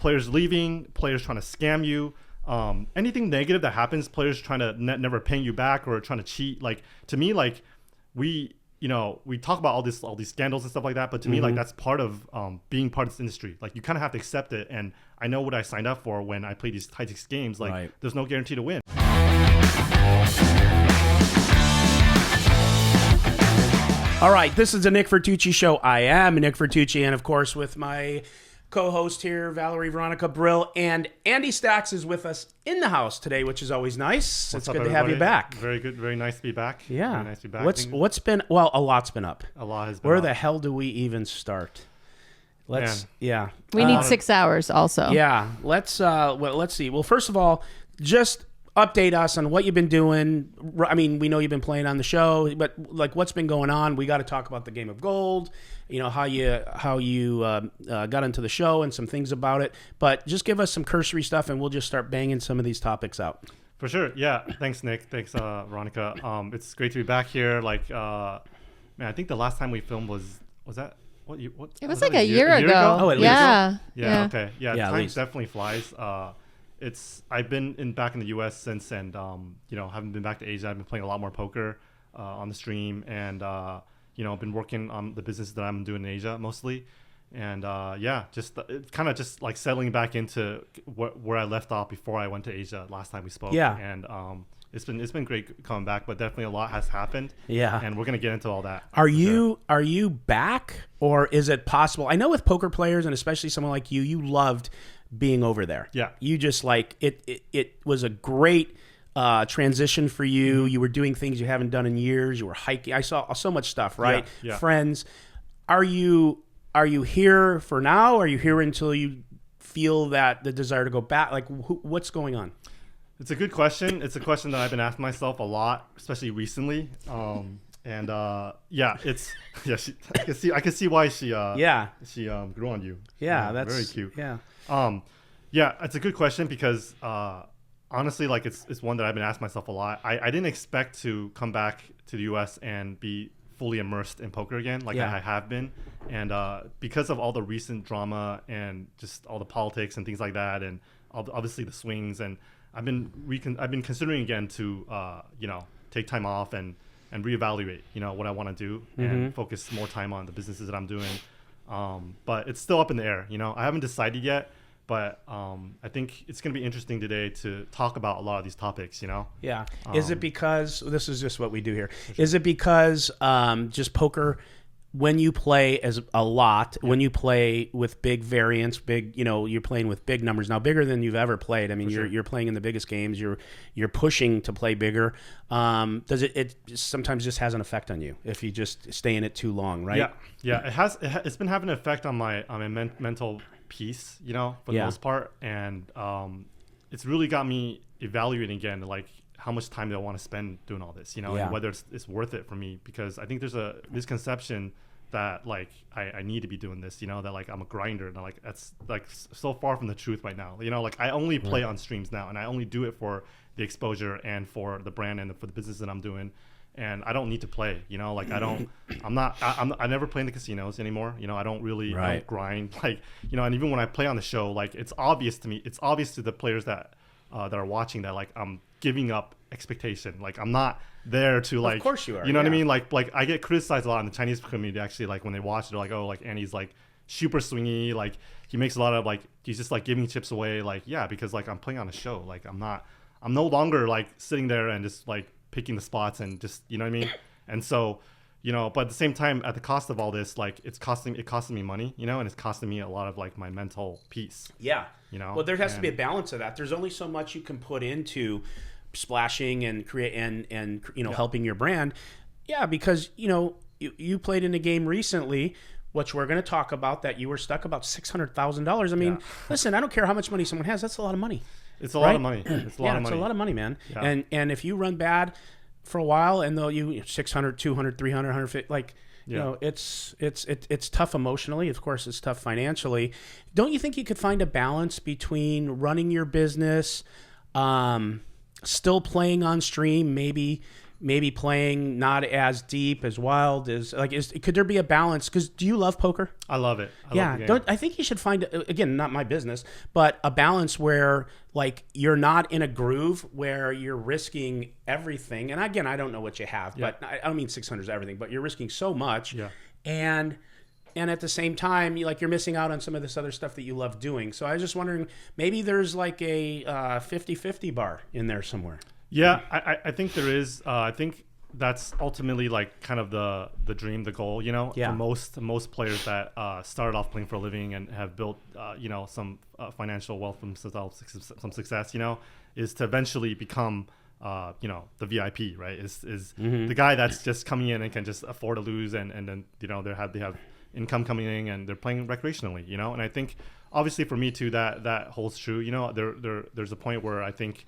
players leaving, players trying to scam you, anything negative that happens, players trying to never paying you back or trying to cheat. Like, to me, like, we talk about all these scandals and stuff like that, but to me, like, that's part of being part of this industry. Like, you kind of have to accept it. And I know what I signed up for when I play these high-stakes games. Like, there's no guarantee to win. All right, this is the Nick Vertucci Show. I am Nick Vertucci, and of course, with my co-host here, Valerie Veronica Brill, and Andy Stacks is with us in the house today, which is always nice. It's good to have you back. Very good, very nice to be back. Yeah. Very nice to be back. What's been, well, a lot's been up. A lot has been Where up. the hell do we even start? We need 6 hours also. Yeah, let's see. Well, first of all, just update us on what you've been doing. I mean, we know you've been playing on the show, but like, what's been going on? We got to talk about the game of gold. You know, how you got into the show and some things about it. But just give us some cursory stuff, and we'll just start banging some of these topics out. For sure. Yeah. Thanks, Nick. Thanks, Veronica. It's great to be back here. Like, man, I think the last time we filmed was that what? It was like a year ago. Oh, at least. Yeah. Okay. Yeah. Time definitely flies. I've been back in the U.S. since, and haven't been back to Asia. I've been playing a lot more poker on the stream, and I've been working on the business that I'm doing in Asia mostly, and just kind of just like settling back into where I left off before I went to Asia last time we spoke. Yeah, and it's been great coming back, but definitely a lot has happened. Yeah, and we're gonna get into all that. Are you back, or is it possible? I know with poker players, and especially someone like you loved being over there. Yeah, you just like it was a great transition for you. You were doing things you haven't done in years. You were hiking. I saw so much stuff, right? Yeah. Friends. Are you here for now? Are you here until you feel that the desire to go back? Like, what's going on? It's a good question. It's a question that I've been asking myself a lot, especially recently. I can see why she grew on you. Yeah, that's very cute. Yeah. It's a good question because honestly, like, it's one that I've been asking myself a lot. I didn't expect to come back to the U.S. and be fully immersed in poker again, like I have been, and because of all the recent drama and just all the politics and things like that, and obviously the swings, and I've been considering again to take time off and reevaluate what I want to do and focus more time on the businesses that I'm doing, but it's still up in the air. I haven't decided yet. But I think it's going to be interesting today to talk about a lot of these topics, Yeah. Is it because, this is just what we do here, is it because just poker, when you play as a lot, when you play with big variance, you're playing with big numbers, now bigger than you've ever played. I mean, you're playing in the biggest games. You're pushing to play bigger. Does it sometimes just has an effect on you if you just stay in it too long, right? Yeah. It's been having an effect on my mental piece, for the most part, and it's really got me evaluating again, like, how much time do I want to spend doing all this, and whether it's worth it for me, because I think there's a misconception that, like, I need to be doing this, that, like, I'm a grinder, and, like, that's, like, so far from the truth right now. Like, I only play on streams now, and I only do it for the exposure and for the brand and for the business that I'm doing. And I don't need to play, like, I never play in the casinos anymore. I don't really I don't grind, like, and even when I play on the show, like, it's obvious to me, it's obvious to the players that are watching that, like, I'm giving up expectation. Like, I'm not there to, like, of course you are. You know what I mean? Like I get criticized a lot in the Chinese community, actually, like, when they watch, they're like, oh, like, Andy's, like, super swingy, like, he makes a lot of, like, he's just, like, giving chips away, like, yeah, because, like, I'm playing on a show, like, I'm no longer, like, sitting there and just, like, picking the spots and just, you know what I mean? And so, but at the same time, at the cost of all this, like, it costing me money, and it's costing me a lot of, like, my mental peace. Yeah. Well, there has to be a balance of that. There's only so much you can put into splashing and create and helping your brand. Yeah, because, you played in a game recently, which we're going to talk about, that you were stuck about $600,000. I mean, listen, I don't care how much money someone has. That's a lot of money. It's a lot of money. It's a lot of money. It's a lot of money, man. Yeah. And if you run bad for a while, and though you 600, 200, 300, 150, like, it's tough emotionally. Of course, it's tough financially. Don't you think you could find a balance between running your business, still playing on stream, maybe maybe playing not as deep, as wild, as like, could there be a balance? Because do you love poker? I love it. I love the game. I think you should find, again, not my business, but a balance where like you're not in a groove where you're risking everything. And again, I don't know what you have, but I don't mean 600 is everything, but you're risking so much. Yeah. And at the same time, you're missing out on some of this other stuff that you love doing. So I was just wondering, maybe there's like a 50-50 bar in there somewhere. Yeah, I think there is. I think that's ultimately like kind of the dream, the goal, for most players that started off playing for a living and have built, some financial wealth from some success, is to eventually become, the VIP, right? Is the guy that's just coming in and can just afford to lose, and then, they have income coming in and they're playing recreationally, and I think obviously for me too, that holds true. There's a point where I think,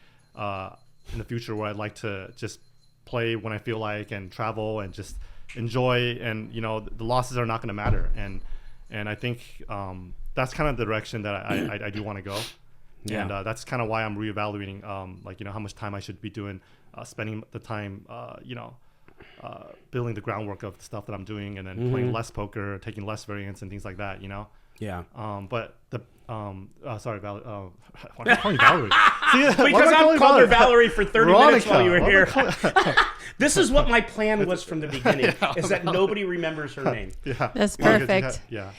in the future where I'd like to just play when I feel like and travel and just enjoy, and the losses are not going to matter, and I think that's kind of the direction that I do want to go. And that's kind of why I'm reevaluating how much time I should be doing, spending the time building the groundwork of the stuff that I'm doing, and then playing less poker, taking less variance and things like that, but the sorry, Valerie. Why am I calling you Valerie? Because I've called her Valerie for 30 minutes while you were here. This is what my plan was from the beginning, is that nobody remembers her name. Yeah. That's perfect. No.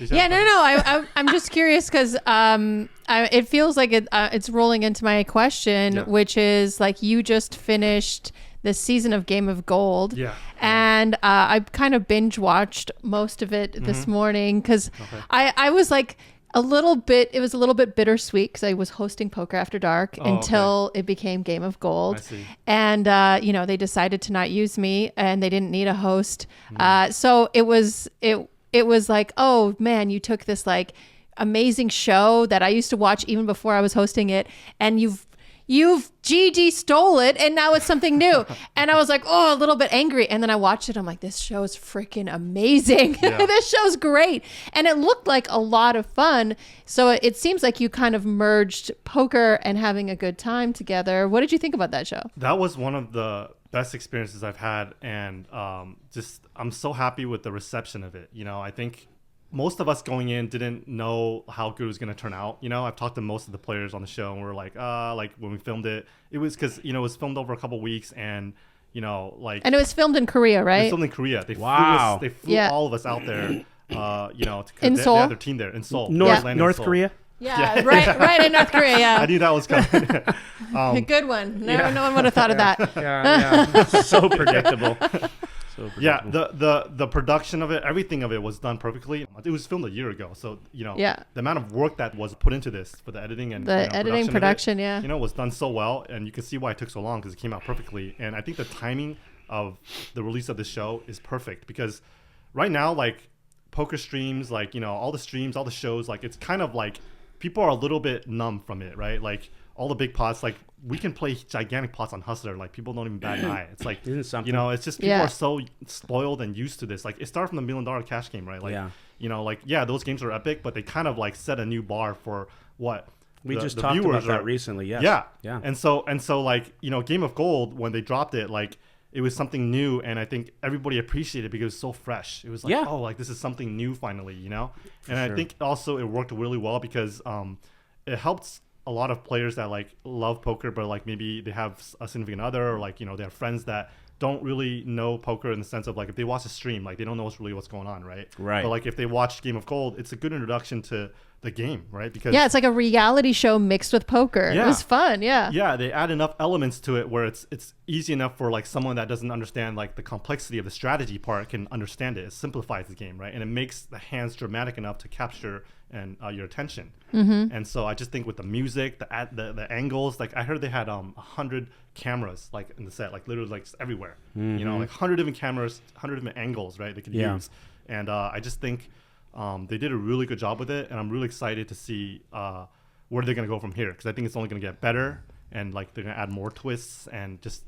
I'm just curious because it feels like it's rolling into my question, which is like you just finished the season of Game of Gold. Yeah. And I kind of binge watched most of it this morning because I was like it was a little bit bittersweet because I was hosting Poker After Dark until it became Game of Gold. I see. And, they decided to not use me and they didn't need a host. So it was like, oh man, you took this like amazing show that I used to watch even before I was hosting it, and you've GG stole it, and now it's something new. And I was like, a little bit angry. And then I watched it. I'm like, this show is freaking amazing. Yeah. This show's great. And it looked like a lot of fun. So it seems like you kind of merged poker and having a good time together. What did you think about that show? That was one of the best experiences I've had. And I'm so happy with the reception of it. I think most of us going in didn't know how good it was going to turn out. I've talked to most of the players on the show, and we're like when we filmed it, it was because, it was filmed over a couple of weeks, and, and it was filmed in Korea, right? It was filmed in Korea. They flew all of us out there, in Seoul? They had their team there in Seoul. North Korea? Yeah, right in North Korea, yeah. I knew that was coming. A good one. No one would have thought of that. Yeah. So predictable. Yeah, the production of it, everything of it was done perfectly. It was filmed a year ago, so the amount of work that was put into this for the editing and the editing production was done so well, and you can see why it took so long because it came out perfectly. And I think the timing of the release of the show is perfect because right now, like poker streams, like all the streams, all the shows, like it's kind of like people are a little bit numb from it, right? Like all the big pots, like we can play gigantic pots on Hustler, like people don't even bat an eye. It's like, it's just people are so spoiled and used to this. Like it started from the $1 million cash game, right? Like, those games are epic, but they kind of like set a new bar for what we just talked about that recently. Yes. Yeah. And so like, Game of Gold, when they dropped it, like it was something new, and I think everybody appreciated it because it was so fresh. It was like, like this is something new finally, I think also it worked really well because it helps a lot of players that like love poker, but like maybe they have a significant other, or like, they have friends that don't really know poker in the sense of like if they watch a stream, like they don't know what's going on, right? But like if they watch Game of Gold, it's a good introduction to the game, right? Because it's like a reality show mixed with poker. It was fun. Yeah, they add enough elements to it where it's easy enough for like someone that doesn't understand like the complexity of the strategy part can understand it. It simplifies the game, right? And it makes the hands dramatic enough to capture and your attention. And so I just think with the music, the angles, like I heard they had 100 cameras like in the set, like literally like everywhere, like 100 different cameras, 100 different angles, right? They could use. And I just think they did a really good job with it, and I'm really excited to see where they're going to go from here, because I think it's only going to get better, and like they're going to add more twists and just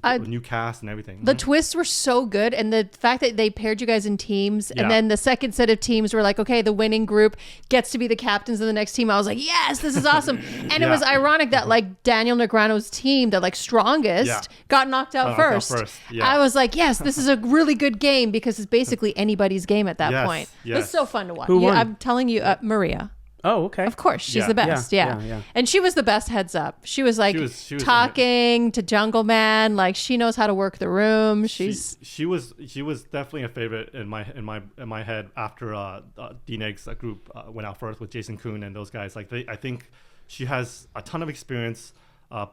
new cast and everything. The twists were so good, and the fact that they paired you guys in teams, and then the second set of teams were like, okay, the winning group gets to be the captains of the next team. I was like, yes, this is awesome. And it was ironic that like Daniel Negreanu's team, the like strongest, got knocked out first. I was like, yes, this is a really good game because it's basically anybody's game at that point. It was so fun to watch. Who won? I'm telling you, Maria. Oh, okay. Of course, she's the best. Yeah. And she was the best heads up. She was like she was talking to Jungle Man, like she knows how to work the room. She was definitely a favorite in my head after D-Neg's group went out first with Jason Kuhn and those guys. Like I think she has a ton of experience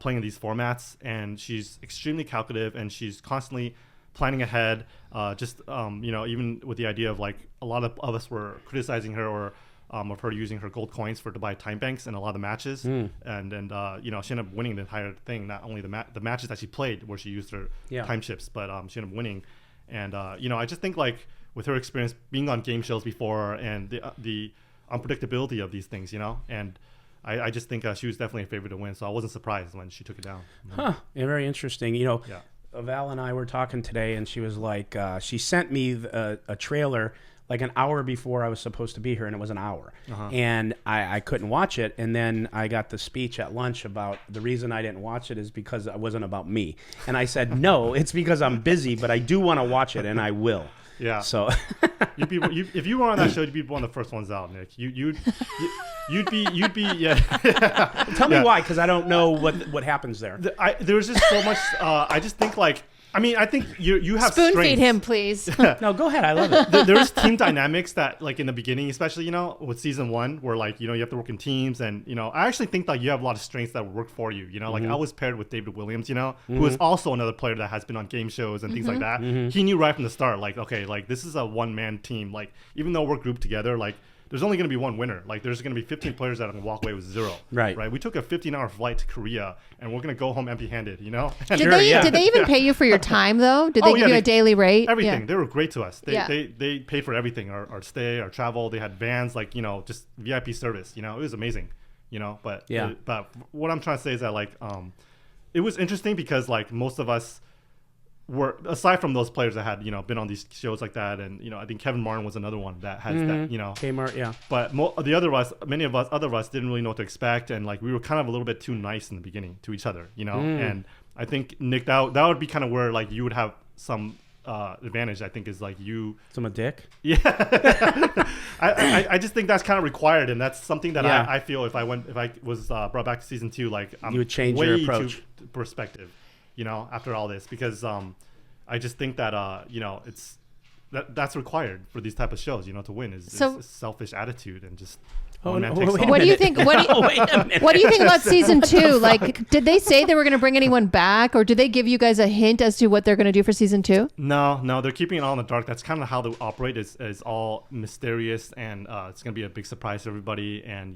playing in these formats, and she's extremely calculative, and she's constantly planning ahead. Even with the idea of like a lot of us were criticizing her or of her using her gold coins to buy time banks in a lot of the matches, and she ended up winning the entire thing. Not only the matches that she played where she used her time chips, but she ended up winning. And I just think like with her experience being on game shows before and the unpredictability of these things, and I just think she was definitely a favorite to win. So I wasn't surprised when she took it down. Huh? Yeah, very interesting. Val and I were talking today, and she was like, she sent me a trailer like an hour before I was supposed to be here, and it was an hour. And I couldn't watch it. And then I got the speech at lunch about the reason I didn't watch it is because it wasn't about me. And I said, no, it's because I'm busy, but I do want to watch it, and I will. Yeah. So if you were on that show, you'd be one of the first ones out, Nick. You'd be Tell me why, because I don't know what happens there. There's just so much. I just think like. I think you have spoon strengths. feed him, please. No, go ahead. I love it. There's team dynamics that, like in the beginning, especially with season 1, where like you have to work in teams, and I actually think that you have a lot of strengths that work for you. Like I was paired with David Williams, who is also another player that has been on game shows and things like that. He knew right from the start, like okay, like this is a one-man team. Like even though we're grouped together, like. There's only going to be one winner. Like there's going to be 15 players that are going to walk away with 0. Right. We took a 15-hour flight to Korea, and we're going to go home empty-handed. Did they even pay you for your time though? Did they give you a daily rate? Everything. Yeah. They were great to us. They paid for everything. Our stay, our travel. They had vans, like just VIP service. It was amazing. But what I'm trying to say is that like it was interesting because like most of us. Were aside from those players that had been on these shows like that, and I think Kevin Martin was another one that has that Kmart, yeah. But many of us didn't really know what to expect, and like we were kind of a little bit too nice in the beginning to each other, And I think Nick, that would be kind of where like you would have some advantage. I think is like you. I'm a dick. Yeah, I just think that's kind of required, and that's something that I feel if I was brought back to season 2, like you would change your approach, perspective. After all this, because I just think that it's that's required for these type of shows, to win is selfish attitude and just. What do you think? What do you think about season 2? Like, did they say they were going to bring anyone back, or did they give you guys a hint as to what they're going to do for season 2? No, they're keeping it all in the dark. That's kind of how they operate. Is all mysterious, and it's going to be a big surprise to everybody, and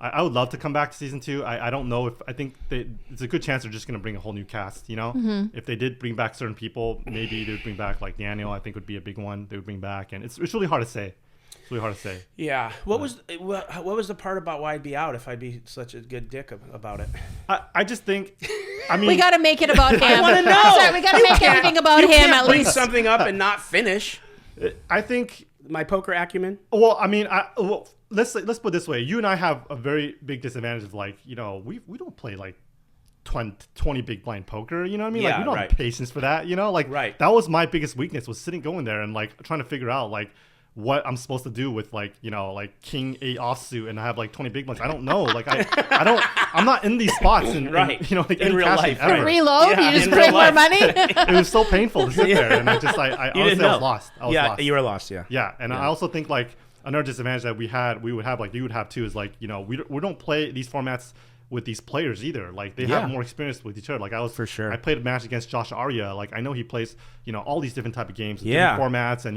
I would love to come back to season 2. I don't know I think it's a good chance they're just going to bring a whole new cast, If they did bring back certain people, maybe they would bring back like Daniel, I think would be a big one they would bring back. And it's really hard to say. It's really hard to say. Yeah. What was the part about why I'd be out if I'd be such a good dick about it? I just think, we got to make it about him. I want to know. Sorry, we got to make everything about him at bring least. something up and not finish. I think. My poker acumen? Well, let's put it this way. You and I have a very big disadvantage of like, we don't play like 20 big blind poker, you know what I mean? Yeah, like we don't have patience for that, Like that was my biggest weakness, was going there and like trying to figure out like what I'm supposed to do with like, like king 8 offsuit and I have like 20 big blinds. I don't know. Like I'm not in these spots and like in real life. Reload? You just put in more money? It was so painful to sit there, and I honestly I was lost. You were lost, yeah. Yeah, and I also think like another disadvantage that we would have, like you would have too, is like we don't play these formats with these players either. Like they have more experience with each other. Like for sure. I played a match against Josh Arya. Like I know he plays all these different type of games, different formats, and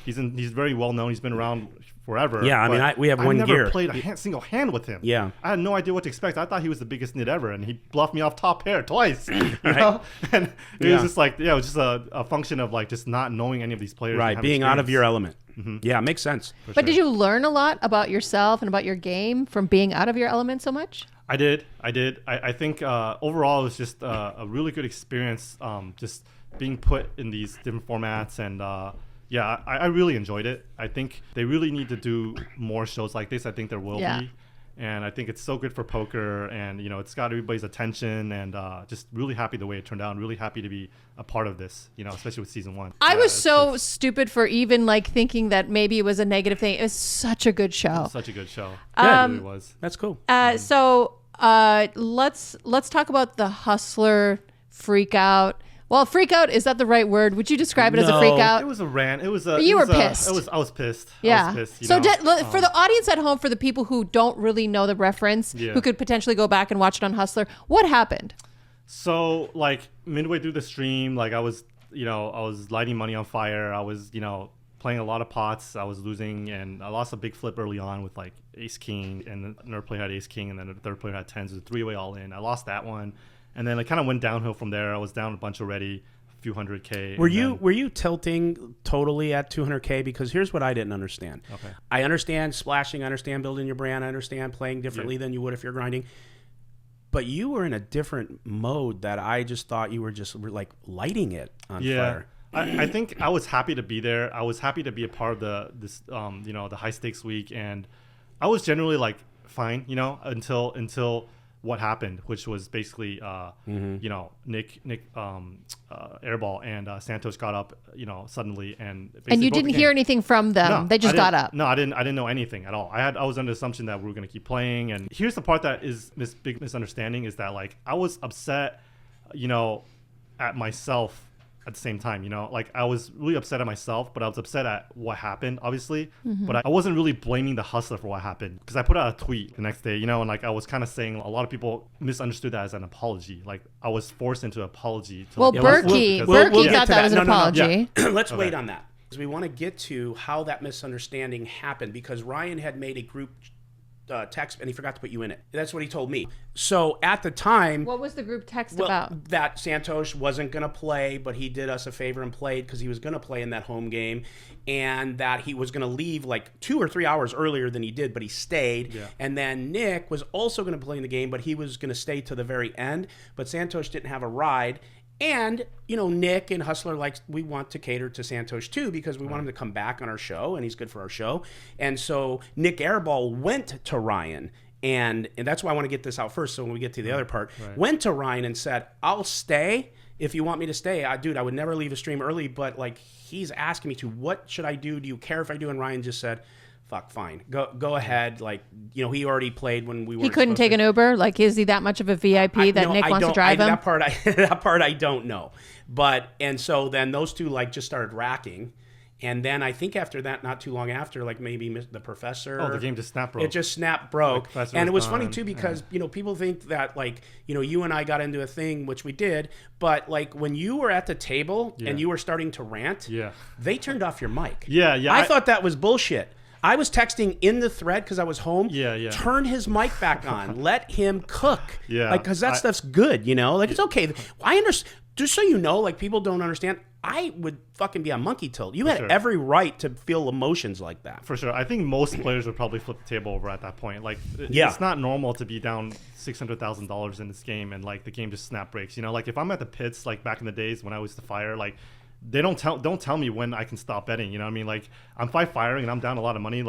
he's very well known. He's been around forever. Yeah, I mean we have 1 year. I never played a single hand with him. Yeah, I had no idea what to expect. I thought he was the biggest nit ever, and he bluffed me off top pair twice. You know, and it was just like it was just a function of like just not knowing any of these players. Right, being out of your element. Mm-hmm. Yeah, makes sense. But did you learn a lot about yourself and about your game from being out of your element so much? I did. I think overall it was just a really good experience. Just being put in these different formats, and I really enjoyed it. I think they really need to do more shows like this. I think there will be, and I think it's so good for poker, and it's got everybody's attention, and just really happy the way it turned out, and really happy to be a part of this. Especially with season 1. I was so stupid for even thinking that maybe it was a negative thing. It was such a good show. Such a good show. It really was. That's cool. So let's talk about the Hustler freak out. Well, freak out, is that the right word? Would you describe it as a freak out? It was a rant. It was You were pissed. I was pissed. Yeah. I was pissed, So for the audience at home, for the people who don't really know the reference, who could potentially go back and watch it on Hustler, what happened? So midway through the stream, I was lighting money on fire. I was, playing a lot of pots. I was losing, and I lost a big flip early on with ace king, and another player had ace king, and then the third player had tens. It was a 3-way all in. I lost that one. And then it kind of went downhill from there. I was down a bunch already, a few hundred K. Were you tilting totally at 200K? Because here's what I didn't understand. Okay. I understand splashing. I understand building your brand. I understand playing differently than you would if you're grinding. But you were in a different mode that I just thought you were just lighting it on fire. I think I was happy to be there. I was happy to be a part of this the high stakes week, and I was generally fine, until what happened, which was basically Nick airball, and Santos got up suddenly, and you didn't hear anything from them. No, they just got up. No, I didn't know anything at all. I was under the assumption that we were going to keep playing, and here's the part that is this big misunderstanding, is that I was upset at myself at the same time. I was really upset at myself, but I was upset at what happened, obviously. But I wasn't really blaming the Hustler for what happened, because I put out a tweet the next day, and I was kind of saying a lot of people misunderstood that as an apology. I was forced into an apology. Berkey thought that was an apology. Yeah. Let's wait on that, because we want to get to how that misunderstanding happened, because Ryan had made a group text, and he forgot to put you in it. That's what he told me. So at the time, what was the group text about? That Santos wasn't going to play, but he did us a favor and played, because he was going to play in that home game, and that he was going to leave 2 or 3 hours earlier than he did, but he stayed. Yeah. And then Nick was also going to play in the game, but he was going to stay to the very end. But Santos didn't have a ride. And, Nick and Hustler, we want to cater to Santos too, because we want him to come back on our show, and he's good for our show. And so Nick Airball went to Ryan, and that's why I want to get this out first, so when we get to the other part, went to Ryan and said, I'll stay if you want me to stay. I would never leave a stream early, but he's asking me to. What should I do? Do you care if I do? And Ryan just said, fuck, fine. Go ahead. He already played when we were. He couldn't take an Uber? Is he that much of a VIP that Nick wants to drive him? That part I don't know. And so then those two just started racking. And then I think after that, not too long after, maybe the professor. Oh, the game just snap broke. It just snap broke. And it was funny too, because, people think that you and I got into a thing, which we did. But when you were at the table and you were starting to rant, they turned off your mic. Yeah. I thought that was bullshit. I was texting in the thread because I was home. Yeah. Turn his mic back on. Let him cook. Yeah. Because that stuff's good, it's okay. I understand. Just so you know, people don't understand, I would fucking be on monkey tilt. You had every right to feel emotions like that. For sure. I think most players would probably flip the table over at that point. It's not normal to be down $600,000 in this game, and the game just snap breaks. If I'm at the pits, back in the days when I used to fire, they don't tell me when I can stop betting. You know what I mean? I'm firing and I'm down a lot of money.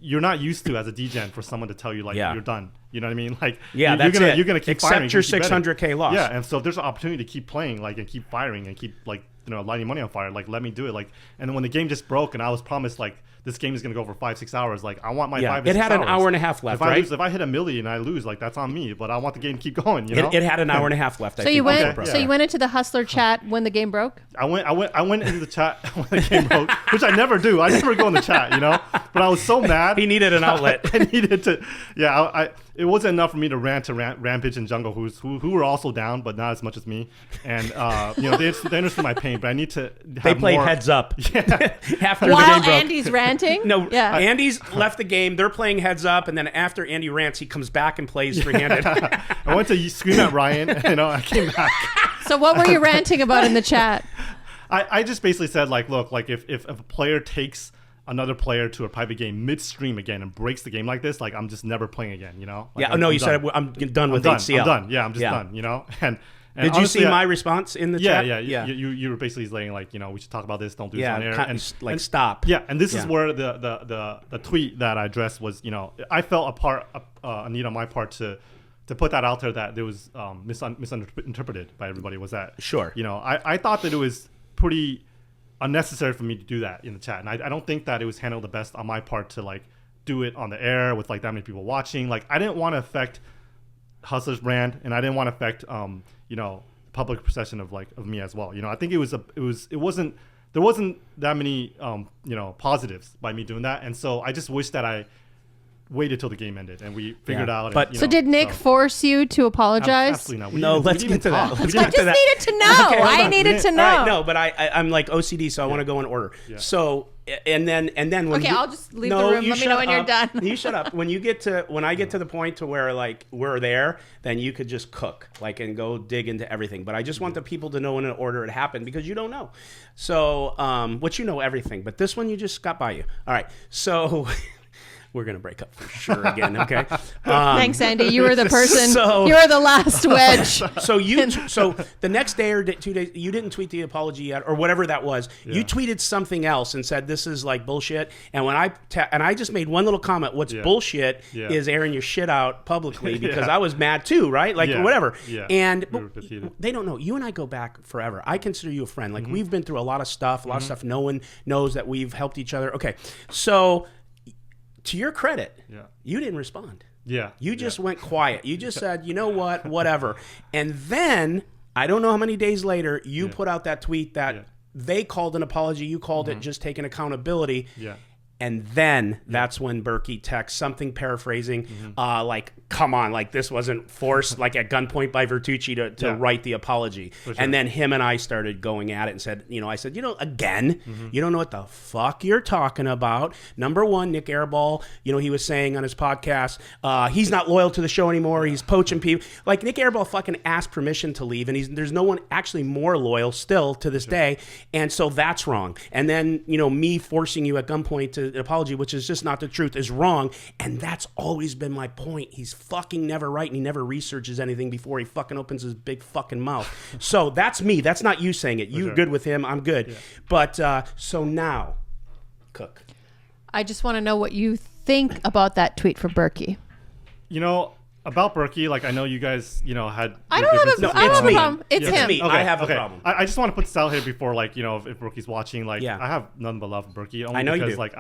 You're not used to, as a DGen, for someone to tell you you're done. You know what I mean? You're gonna keep firing. Except your 600K loss. Yeah, and so if there's an opportunity to keep playing, and keep firing and keep lighting money on fire, let me do it. And then when the game just broke and I was promised this game is gonna go for 5-6 hours, I want my 5 to 6 hours. It had an hour and a half left, right? If I hit a million and I lose, that's on me. But I want the game to keep going. It had an hour and a half left. So you went into the Hustler chat when the game broke? I went into the chat when the game broke, which I never do. I never go in the chat, But I was so mad. He needed an outlet. I needed to. Yeah, it wasn't enough for me to rant to Rampage and Jungle, who were also down, but not as much as me. And they understood my pain, but I need to. They played heads up. Yeah. After the While game broke. Andy's ranting. No. Yeah. Andy's left the game. They're playing heads up, and then after Andy rants, he comes back and plays free-handed. I went to scream at Ryan, and I came back. So what were you ranting about in the chat? I just basically said look, if a player takes another player to a private game midstream again and breaks the game like this, like I'm just never playing again, you know? Like, you said I'm done with HCL. I'm done. Yeah, I'm just done, you know? And did you see my response in the chat? Yeah. You were basically saying like, you know, we should talk about this, don't do this on air. And stop. Yeah, and this is where the tweet that I addressed was, you know, I felt a need on my part to put that out there that there was misinterpreted by everybody. Was that sure? You know, I thought that it was pretty unnecessary for me to do that in the chat, and I don't think that it was handled the best on my part to like do it on the air with like that many people watching. Like I didn't want to affect Hustler's brand, and I didn't want to affect you know, public perception of me as well. You know, I think there wasn't that many you know, positives by me doing that, and so I just wish that I waited till the game ended and we figured out. But and, so did Nick force you to apologize? Absolutely not. Let's get to that. I just needed to know. Okay, I needed to know. Right, no, but I'm like OCD, so I want to go in order. Yeah. So and then when I'll just leave the room. Let me know when you're done. You shut up. When I get to the point to where like we're there, then you could just cook like and go dig into everything. But I just want the people to know in an order it happened because you don't know. So which you know everything, but this one you just got by you. All right, so. We're going to break up for sure again, okay? Thanks, Andy. You were the person. You were the last wedge. So the next day or 2 days, you didn't tweet the apology yet or whatever that was. Yeah. You tweeted something else and said, this is like bullshit. And when I just made one little comment, what's bullshit is airing your shit out publicly because I was mad too, right? Like whatever. Yeah. And they don't know. You and I go back forever. I consider you a friend. Like we've been through a lot of stuff, no one knows that we've helped each other. Okay, so... To your credit, you didn't respond. Yeah. You just went quiet. You just said, you know what, whatever. And then, I don't know how many days later, you put out that tweet that they called an apology. You called it just taking accountability. Yeah. And then that's when Berkey texts something paraphrasing, like, come on, like this wasn't forced, like at gunpoint by Vertucci to write the apology. Sure. And then him and I started going at it and said, you know, I said, you know, again, you don't know what the fuck you're talking about. Number one, Nick Airball, you know, he was saying on his podcast, he's not loyal to the show anymore. He's poaching people. Like Nick Airball fucking asked permission to leave, and there's no one actually more loyal still to this day. And so that's wrong. And then, you know, me forcing you at gunpoint to an apology, which is just not the truth, is wrong. And that's always been my point. He's fucking never right, and he never researches anything before he fucking opens his big fucking mouth. So that's me. That's not you saying it. You're good with him. I'm good. Yeah. But so now, Cook. I just want to know what you think about that tweet from Berkey. You know, about Berkey, like I know you guys, you know, had. I don't have a problem. It's him. Me. Okay, I have a problem. I just want to put this out here before, like, you know, if Berkey's watching, like, I have nothing but love for Berkey. Only I know because, you do. like,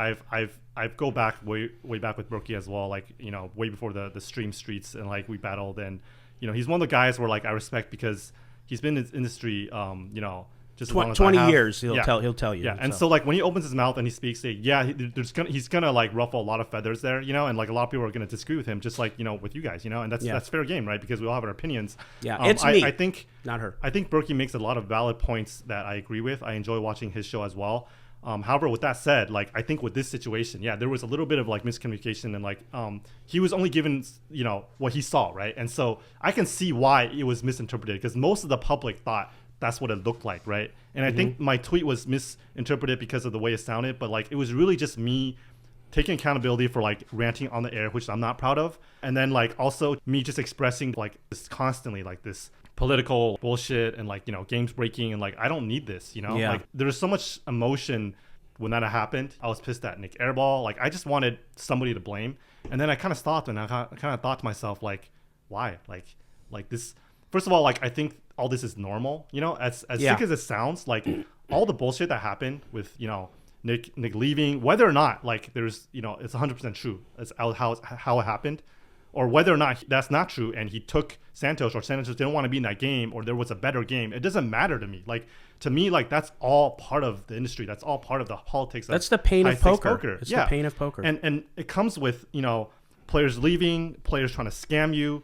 I go back way back with Berkey as well. Like, you know, way before the stream streets and like we battled, and you know, he's one of the guys where like I respect because he's been in this industry, you know. Just 20 years, he'll tell you. Yeah, and so like when he opens his mouth and he speaks, like, he's gonna like ruffle a lot of feathers there, you know, and like a lot of people are gonna disagree with him, just like, you know, with you guys, you know, and that's fair game, right? Because we all have our opinions. Yeah, it's me. I think not her. I think Berkey makes a lot of valid points that I agree with. I enjoy watching his show as well. However, with that said, like I think with this situation, there was a little bit of like miscommunication and like he was only given, you know, what he saw, right? And so I can see why it was misinterpreted because most of the public thought that's what it looked like, right? And I think my tweet was misinterpreted because of the way it sounded, but like it was really just me taking accountability for like ranting on the air, which I'm not proud of. And then like also me just expressing like this constantly, like this political bullshit and like, you know, games breaking and like, I don't need this, you know? Like there was so much emotion when that happened. I was pissed at Nick Airball. Like I just wanted somebody to blame. And then I kind of stopped and I kind of thought to myself, like, why? Like this, first of all, like I think all this is normal, you know, as sick as it sounds, like all the bullshit that happened with, you know, Nick leaving, whether or not like there's, you know, it's 100% true as how it happened, or whether or not that's not true and he took Santos or Santos didn't want to be in that game or there was a better game, it doesn't matter to me. Like to me, like that's all part of the industry. That's all part of the politics. That's the pain of poker. It's the pain of poker. And it comes with, you know, players leaving, players trying to scam you.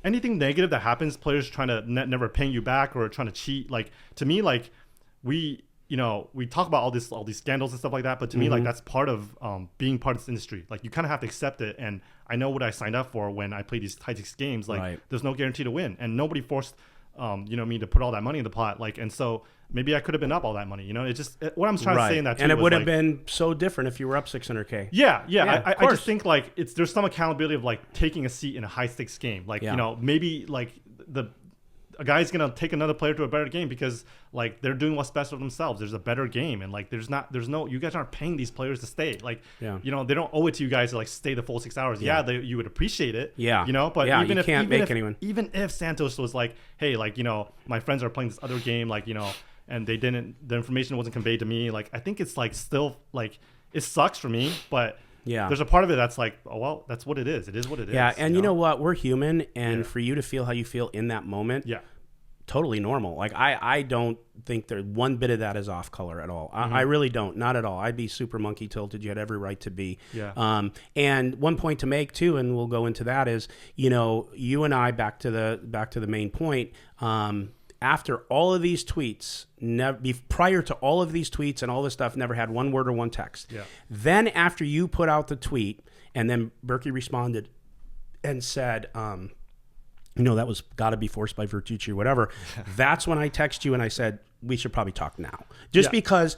Anything negative that happens, players trying to never paying you back or trying to cheat. Like to me, like we talk about all these scandals and stuff like that, but to me, like that's part of being part of this industry. Like you kind of have to accept it. And I know what I signed up for when I play these high stakes games. Like there's no guarantee to win, and nobody forced me to put all that money in the pot. Like, and so maybe I could have been up all that money. It's just what I'm trying to say in that. And it would have been so different if you were up $600K. Yeah. I just think like there's some accountability of like taking a seat in a high stakes game. Like maybe like a guy's gonna take another player to a better game because like they're doing what's best for themselves. There's a better game, and like there's no you guys aren't paying these players to stay. Like they don't owe it to you guys to like stay the full 6 hours. You would appreciate it. But even if Santos was like, hey, like my friends are playing this other game, like and the information wasn't conveyed to me. Like I think it's like still like it sucks for me, but. Yeah, there's a part of it that's like, oh well, that's what it is. It is what it is. Yeah, and you know what? We're human, and for you to feel how you feel in that moment, totally normal. Like I don't think there one bit of that is off color at all. I really don't, not at all. I'd be super monkey tilted. You had every right to be. Yeah. And one point to make too, and we'll go into that is, you and I back to the main point. After all of these tweets, prior to all of these tweets and all this stuff, never had one word or one text. Yeah. Then after you put out the tweet, and then Berkey responded and said, that was got to be forced by Vertucci or whatever. That's when I text you and I said, we should probably talk now. Just because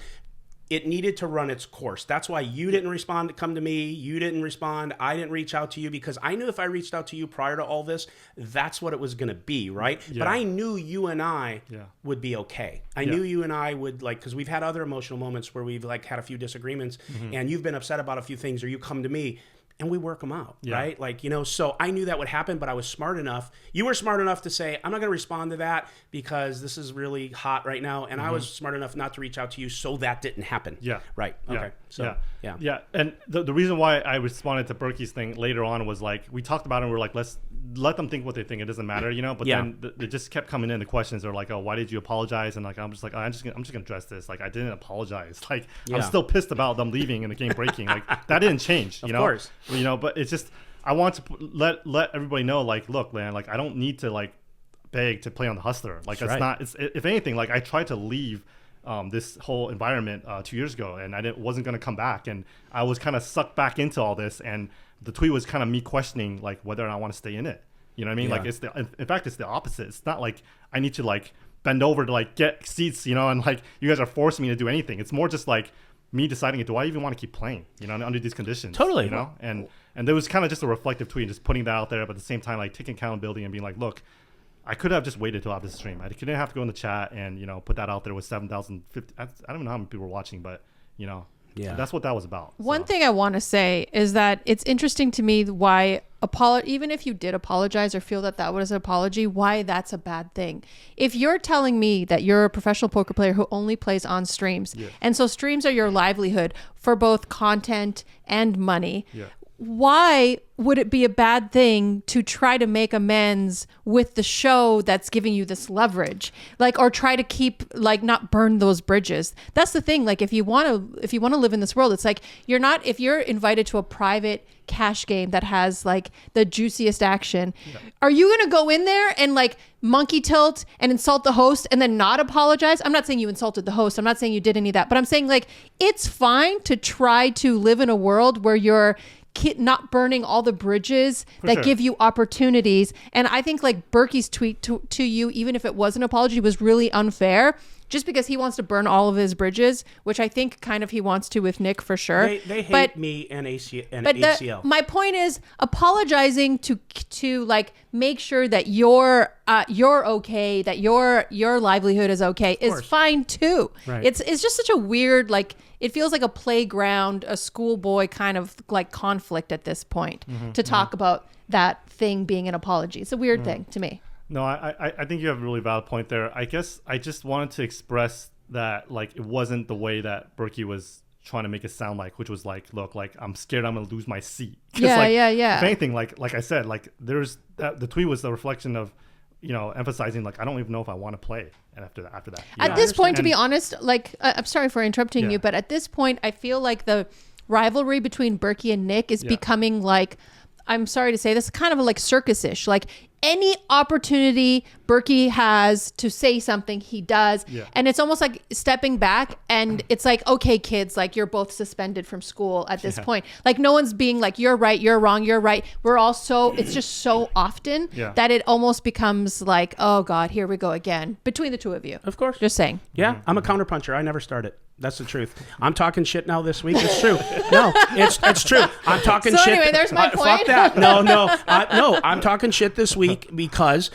it needed to run its course. That's why you didn't respond to come to me. You didn't respond. I didn't reach out to you because I knew if I reached out to you prior to all this, that's what it was going to be, right? Yeah. But I knew you and I would be okay. I knew you and I would because we've had other emotional moments where we've like had a few disagreements and you've been upset about a few things or you come to me and we work them out, right? Like, so I knew that would happen, but I was smart enough. You were smart enough to say, I'm not going to respond to that because this is really hot right now. And I was smart enough not to reach out to you so that didn't happen. Yeah. Right. Okay. So, yeah. And the reason why I responded to Berkey's thing later on was like, we talked about it and we're like, let's let them think what they think. It doesn't matter, But then they just kept coming in. The questions are like, oh, why did you apologize? And like, I'm just like, I'm just gonna address this. Like, I didn't apologize. Like, I'm still pissed about them leaving and the game breaking. Like, that didn't change. Of course. But it's just I want to let everybody know. Like, look, man. Like, I don't need to like beg to play on the Hustler. Like, it's not. It's if anything. Like, I tried to leave this whole environment 2 years ago, and I wasn't gonna come back, and I was kind of sucked back into all this, and the tweet was kind of me questioning like whether or not I want to stay in it. You know what I mean? Yeah. Like in fact, it's the opposite. It's not like I need to like bend over to like get seats, and like you guys are forcing me to do anything. It's more just like me deciding, do I even want to keep playing, under these conditions? Totally. And there was kind of just a reflective tweet, just putting that out there, but at the same time, like taking accountability and being like, look, I could have just waited till after the stream. I didn't have to go in the chat and, put that out there with 7,050. I don't even know how many people were watching, but, that's what that was about. One thing I want to say is that it's interesting to me why even if you did apologize or feel that was an apology, why that's a bad thing. If you're telling me that you're a professional poker player who only plays on streams, and so streams are your livelihood for both content and money, why would it be a bad thing to try to make amends with the show that's giving you this leverage, or try to keep not burn those bridges? That's the thing. Like, if you want to live in this world, it's like if you're invited to a private cash game that has the juiciest action, are you going to go in there and monkey tilt and insult the host and then not apologize? I'm not saying you insulted the host. I'm not saying you did any of that, but I'm saying it's fine to try to live in a world where you're not burning all the bridges that give you opportunities. And I think Berkey's tweet to you, even if it was an apology, was really unfair, just because he wants to burn all of his bridges, which I think kind of he wants to with Nick for sure. They hate me and ACL. My point is apologizing to make sure that you're okay, that your livelihood is okay, is fine too. Right. It's just such a weird it feels like a playground, a schoolboy kind of conflict at this point to talk about that thing being an apology. It's a weird thing to me. No, I think you have a really valid point there. I guess I just wanted to express that it wasn't the way that Berkey was trying to make it sound which was look, I'm scared I'm gonna lose my seat. Yeah. If anything, like I said, there's the tweet was the reflection of emphasizing I don't even know if I want to play after that. At this point, to be honest, I'm sorry for interrupting you, but at this point, I feel like the rivalry between Berkey and Nick is becoming I'm sorry to say this, kind of like circus-ish. Like any opportunity Berkey has to say something, he does. Yeah. And it's almost like stepping back, and it's like, okay, kids, like you're both suspended from school at this point. Like no one's being like, you're right, you're wrong, you're right. We're all it's just so often that it almost becomes like, oh God, here we go again. Between the two of you. Of course. Just saying. Yeah, I'm a counterpuncher. I never start it. That's the truth. I'm talking shit now this week. It's true. No, it's true. I'm talking shit. So anyway, there's my point. Fuck that. No. I'm talking shit this week because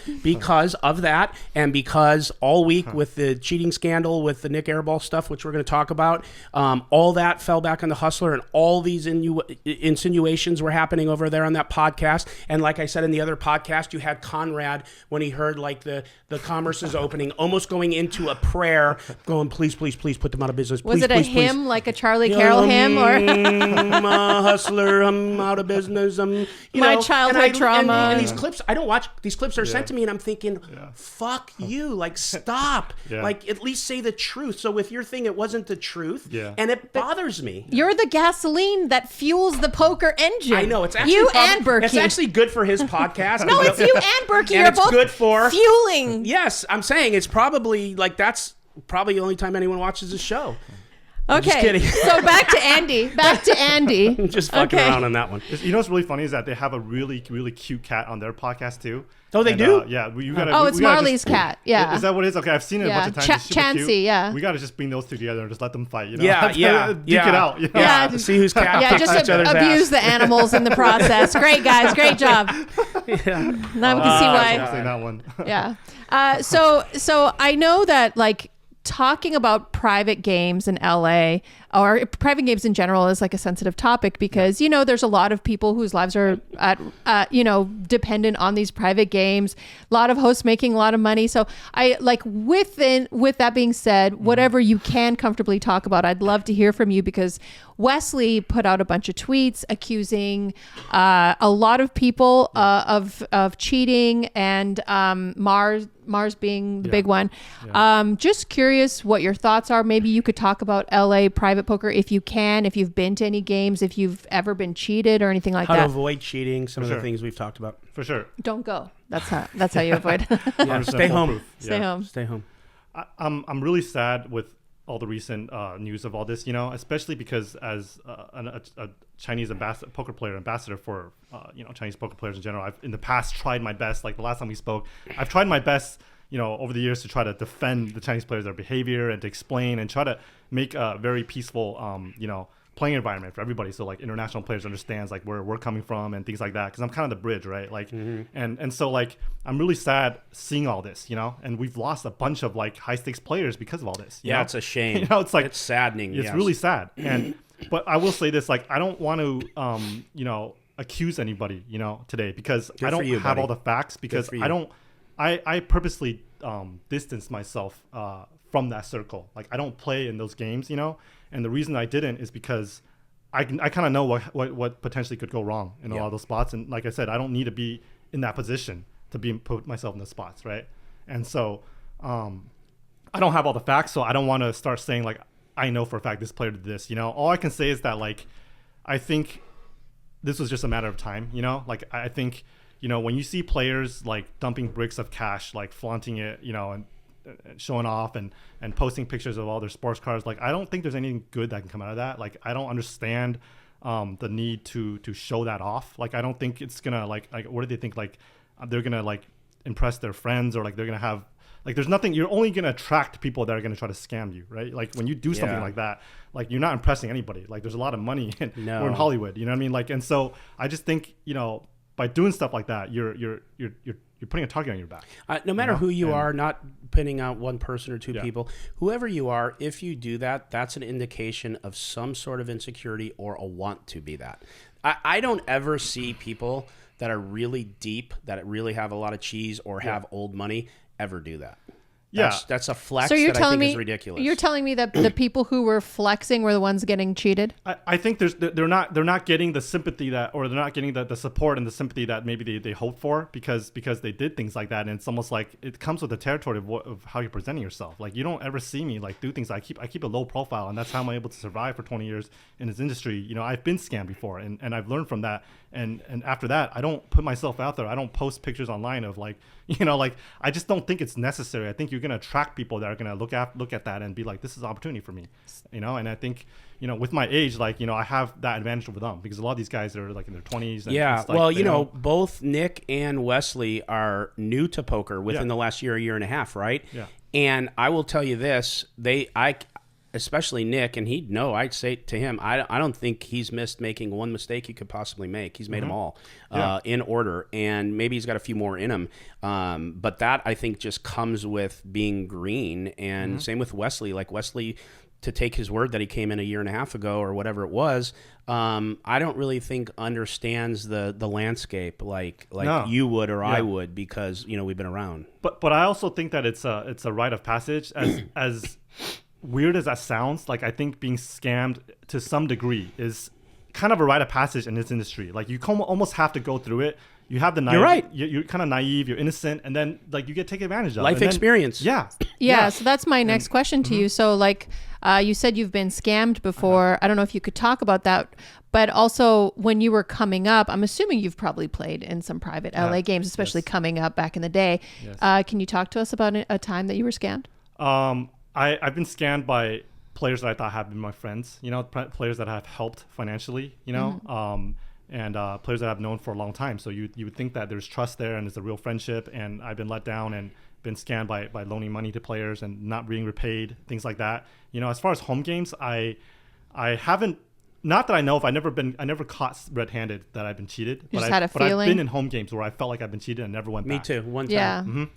of that, and because all week with the cheating scandal with the Nick Airball stuff, which we're going to talk about, all that fell back on the Hustler, and all these insinuations were happening over there on that podcast. And like I said in the other podcast, you had Conrad when he heard like the commerce is opening, almost going into a prayer, going, please put them out of business. Was it a hymn, like a Charlie Carroll hymn, or I'm a hustler, I'm out of business, my childhood trauma? And these clips, I don't watch. These clips are sent to me, and I'm thinking, fuck you, like stop, like at least say the truth. So with your thing, it wasn't the truth, and it bothers me. You're the gasoline that fuels the poker engine. I know, it's actually you and Berkey. It's actually good for his podcast. No, it's you and Berkey. And You're it's both good for fueling. Yes, I'm saying it's probably like that's probably the only time anyone watches this show. Okay, just kidding. So back to Andy. Just fucking around on that one. You know what's really funny is that they have a really, really cute cat on their podcast too. Oh, they do? Yeah. It's Marley's cat. Yeah. Is that what it is? Okay, I've seen it a bunch of times. It's super Chansey, cute. yeah. We got to just bring those two together and just let them fight. You know? Yeah. Duke it out. You know? Yeah. See who's cat. Yeah, just each other's abuse the animals in the process. Great, guys. Great job. Now we can see why. I've seen that one. Yeah. So I know that like talking about private games in LA or private games in general is like a sensitive topic because, you know, there's a lot of people whose lives are dependent on these private games, a lot of hosts making a lot of money. So I like with that being said, whatever you can comfortably talk about, I'd love to hear from you because Wesley put out a bunch of tweets accusing a lot of people of cheating and Mars being the big one. Just curious what your thoughts are. Maybe you could talk about LA private poker if you can, if you've been to any games, if you've ever been cheated or anything like how that. How to avoid cheating, some of the things we've talked about. For sure. Don't go. That's how you avoid. Stay home. Stay home. Stay home. I'm really sad with all the recent news of all this, you know, especially because as a Chinese poker player ambassador for Chinese poker players in general, I've in the past tried my best. Like the last time we spoke, I've tried my best, you know, over the years to try to defend the Chinese players, their behavior, and to explain and try to make a very peaceful, playing environment for everybody. So like international players understands like where we're coming from and things like that. Because I'm kind of the bridge, right? Like, and so like I'm really sad seeing all this, you know. And we've lost a bunch of like high stakes players because of all this. You know? It's a shame. You know, it's like it's saddening. It's really sad. And but I will say this, like I don't want to, accuse anybody, you know, today because I don't have all the facts because I purposely distanced myself from that circle. Like I don't play in those games, you know. And the reason I didn't is because I kind of know what potentially could go wrong in a lot of those spots. And like I said, I don't need to be in that position to put myself in the spots, right? And so I don't have all the facts, so I don't want to start saying like I know for a fact this player did this. You know, all I can say is that like I think this was just a matter of time. You know, like I think when you see players like dumping bricks of cash, like flaunting it, and showing off and posting pictures of all their sports cars, like I don't think there's anything good that can come out of that. Like I don't understand the need to show that off. Like I don't think it's gonna like what do they think, like they're gonna like impress their friends, or like they're gonna have like there's nothing. You're only gonna attract people that are gonna try to scam you, right? Like when you do something like that, like you're not impressing anybody. Like there's a lot of money we're in Hollywood, you know what I mean? Like, and so I just think by doing stuff like that, you're putting a target on your back. No matter who you are, not pinning out one person or two people, whoever you are, if you do that, that's an indication of some sort of insecurity or a want to be that. I don't ever see people that are really deep, that really have a lot of cheese or have old money, ever do that. That's a flex So you're that I telling think me is ridiculous. You're telling me that the people who were flexing were the ones getting cheated? I think they're not getting the sympathy that, or they're not getting the support and the sympathy that maybe they hoped for because they did things like that. And it's almost like it comes with the territory of how you're presenting yourself. Like, you don't ever see me like do things. I keep a low profile, and that's how I'm able to survive for 20 years in this industry. You know, I've been scammed before, and I've learned from that. And after that, I don't put myself out there. I don't post pictures online of like, you know, like, I just don't think it's necessary. I think you're going to attract people that are going to look at that and be like, this is an opportunity for me, you know. And I think, you know, with my age, like, you know, I have that advantage over them because a lot of these guys are like in their 20s. And yeah. it's like, Well, you know, both Nick and Wesley are new to poker within Yeah. the last year and a half, right? Yeah. And I will tell you this, especially Nick, and he'd know, I'd say to him, I don't think he's missed making one mistake he could possibly make. He's made them all in order, and maybe he's got a few more in him. But that, I think, just comes with being green, and same with Wesley. Like, Wesley, to take his word that he came in a year and a half ago or whatever it was, I don't really think understands the landscape like No. you would or I Yeah. would, because, you know, we've been around. But I also think that it's a rite of passage, as weird as that sounds. Like, I think being scammed to some degree is kind of a rite of passage in this industry. Like, you almost have to go through it. You have the naive, You're right. You're kind of naive. You're innocent, and then like you get taken advantage of. Life And then- experience. Yeah. Yeah, so that's my next question to you. So, like, you said you've been scammed before. I don't know if you could talk about that, but also when you were coming up, I'm assuming you've probably played in some private LA games, especially coming up back in the day. Yes. Can you talk to us about a time that you were scammed? I've been scammed by players that I thought have been my friends. You know, players that have helped financially. You know. And players that I've known for a long time. So you would think that there's trust there and there's a real friendship, and I've been let down and been scammed by loaning money to players and not being repaid, things like that. You know, as far as home games, I haven't, not that I know of, I never caught red-handed that I've been cheated. You just had a but I've feeling? been in home games where I felt like I've been cheated and never went Me back. too. One time.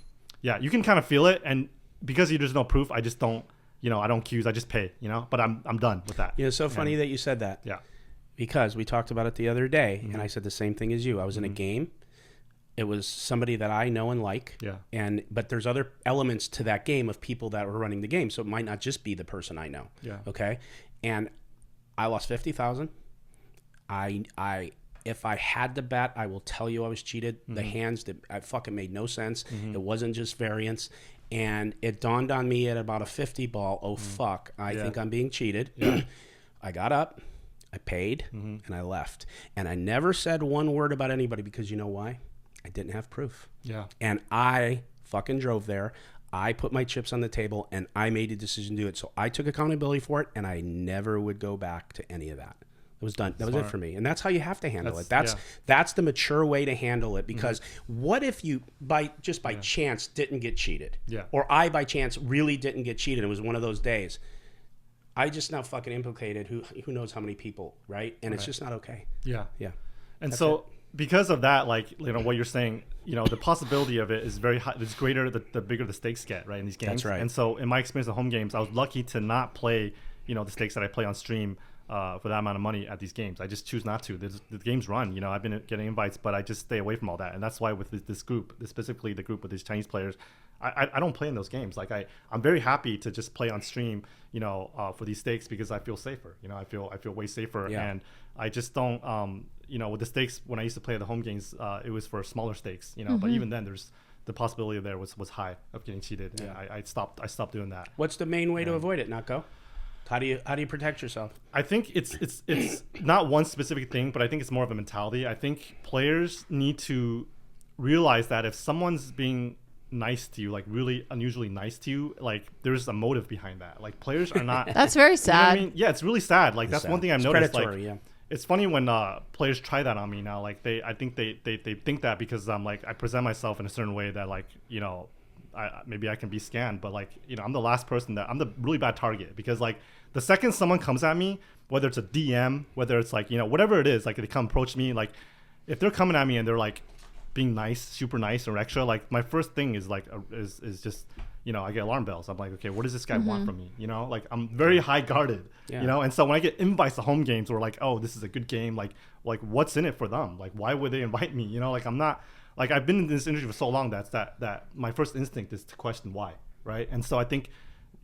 Yeah. Yeah, you can kind of feel it, and because there's no proof, I just don't, you know, I don't accuse, I just pay, you know, but I'm done with that. You know, it's so funny that you said that. Yeah. Because we talked about it the other day, and I said the same thing as you. I was in a game. It was somebody that I know and like. Yeah. But there's other elements to that game of people that were running the game, so it might not just be the person I know. Yeah. Okay. And I lost $50,000. If I had to bet, I will tell you I was cheated. The hands, I fucking made no sense. It wasn't just variance. And it dawned on me at about a 50 ball, oh fuck, I think I'm being cheated. Yeah. I got up. I paid, and I left. And I never said one word about anybody, because you know why? I didn't have proof. Yeah. And I fucking drove there. I put my chips on the table, and I made a decision to do it. So I took accountability for it, and I never would go back to any of that. It was done. That was it for me. And that's how you have to handle it. That's the mature way to handle it, because what if you by chance didn't get cheated? Yeah. Or I by chance really didn't get cheated. It was one of those days. I just now fucking implicated who knows how many people, right? And it's just not okay. Yeah. Yeah. And so because of that, like, you know, what you're saying, you know, the possibility of it is very high. It's greater the bigger the stakes get, right, in these games. That's right. And so in my experience of home games, I was lucky to not play, you know, the stakes that I play on stream for that amount of money at these games. I just choose not to. The games run, you know, I've been getting invites, but I just stay away from all that. And that's why with this group, specifically the group with these Chinese players, I don't play in those games. Like, I'm very happy to just play on stream, you know, for these stakes, because I feel safer. You know, I feel way safer. Yeah. And I just don't, you know, with the stakes, when I used to play the home games, it was for smaller stakes, you know, but even then there's the possibility there was high of getting cheated. Yeah. And I stopped doing that. What's the main way to avoid it, not go? How do you protect yourself? I think it's not one specific thing, but I think it's more of a mentality. I think players need to realize that if someone's being nice to you, like really unusually nice to you, like there's a motive behind that. Like, players are not. That's very You know sad. what I mean? Yeah, it's really sad. Like, that's sad. one thing I've It's noticed. predatory, Like, yeah. it's funny when players try that on me now. Like, I think they think that because I'm like, I present myself in a certain way that, like, you know, maybe I can be scanned, but, like, you know, I'm the last person I'm the really bad target, because, like, the second someone comes at me, whether it's a DM, whether it's like, you know, whatever it is, like, they come approach me, like, if they're coming at me and they're like being nice, super nice or extra, like, my first thing is like is just, you know, I get alarm bells. I'm like, okay, what does this guy want from me? You know, like, I'm very high guarded, you know? And so when I get invites to home games, we're like, oh, this is a good game. Like what's in it for them? Like, why would they invite me? You know, like, I'm not, like, I've been in this industry for so long that my first instinct is to question why. right? And so I think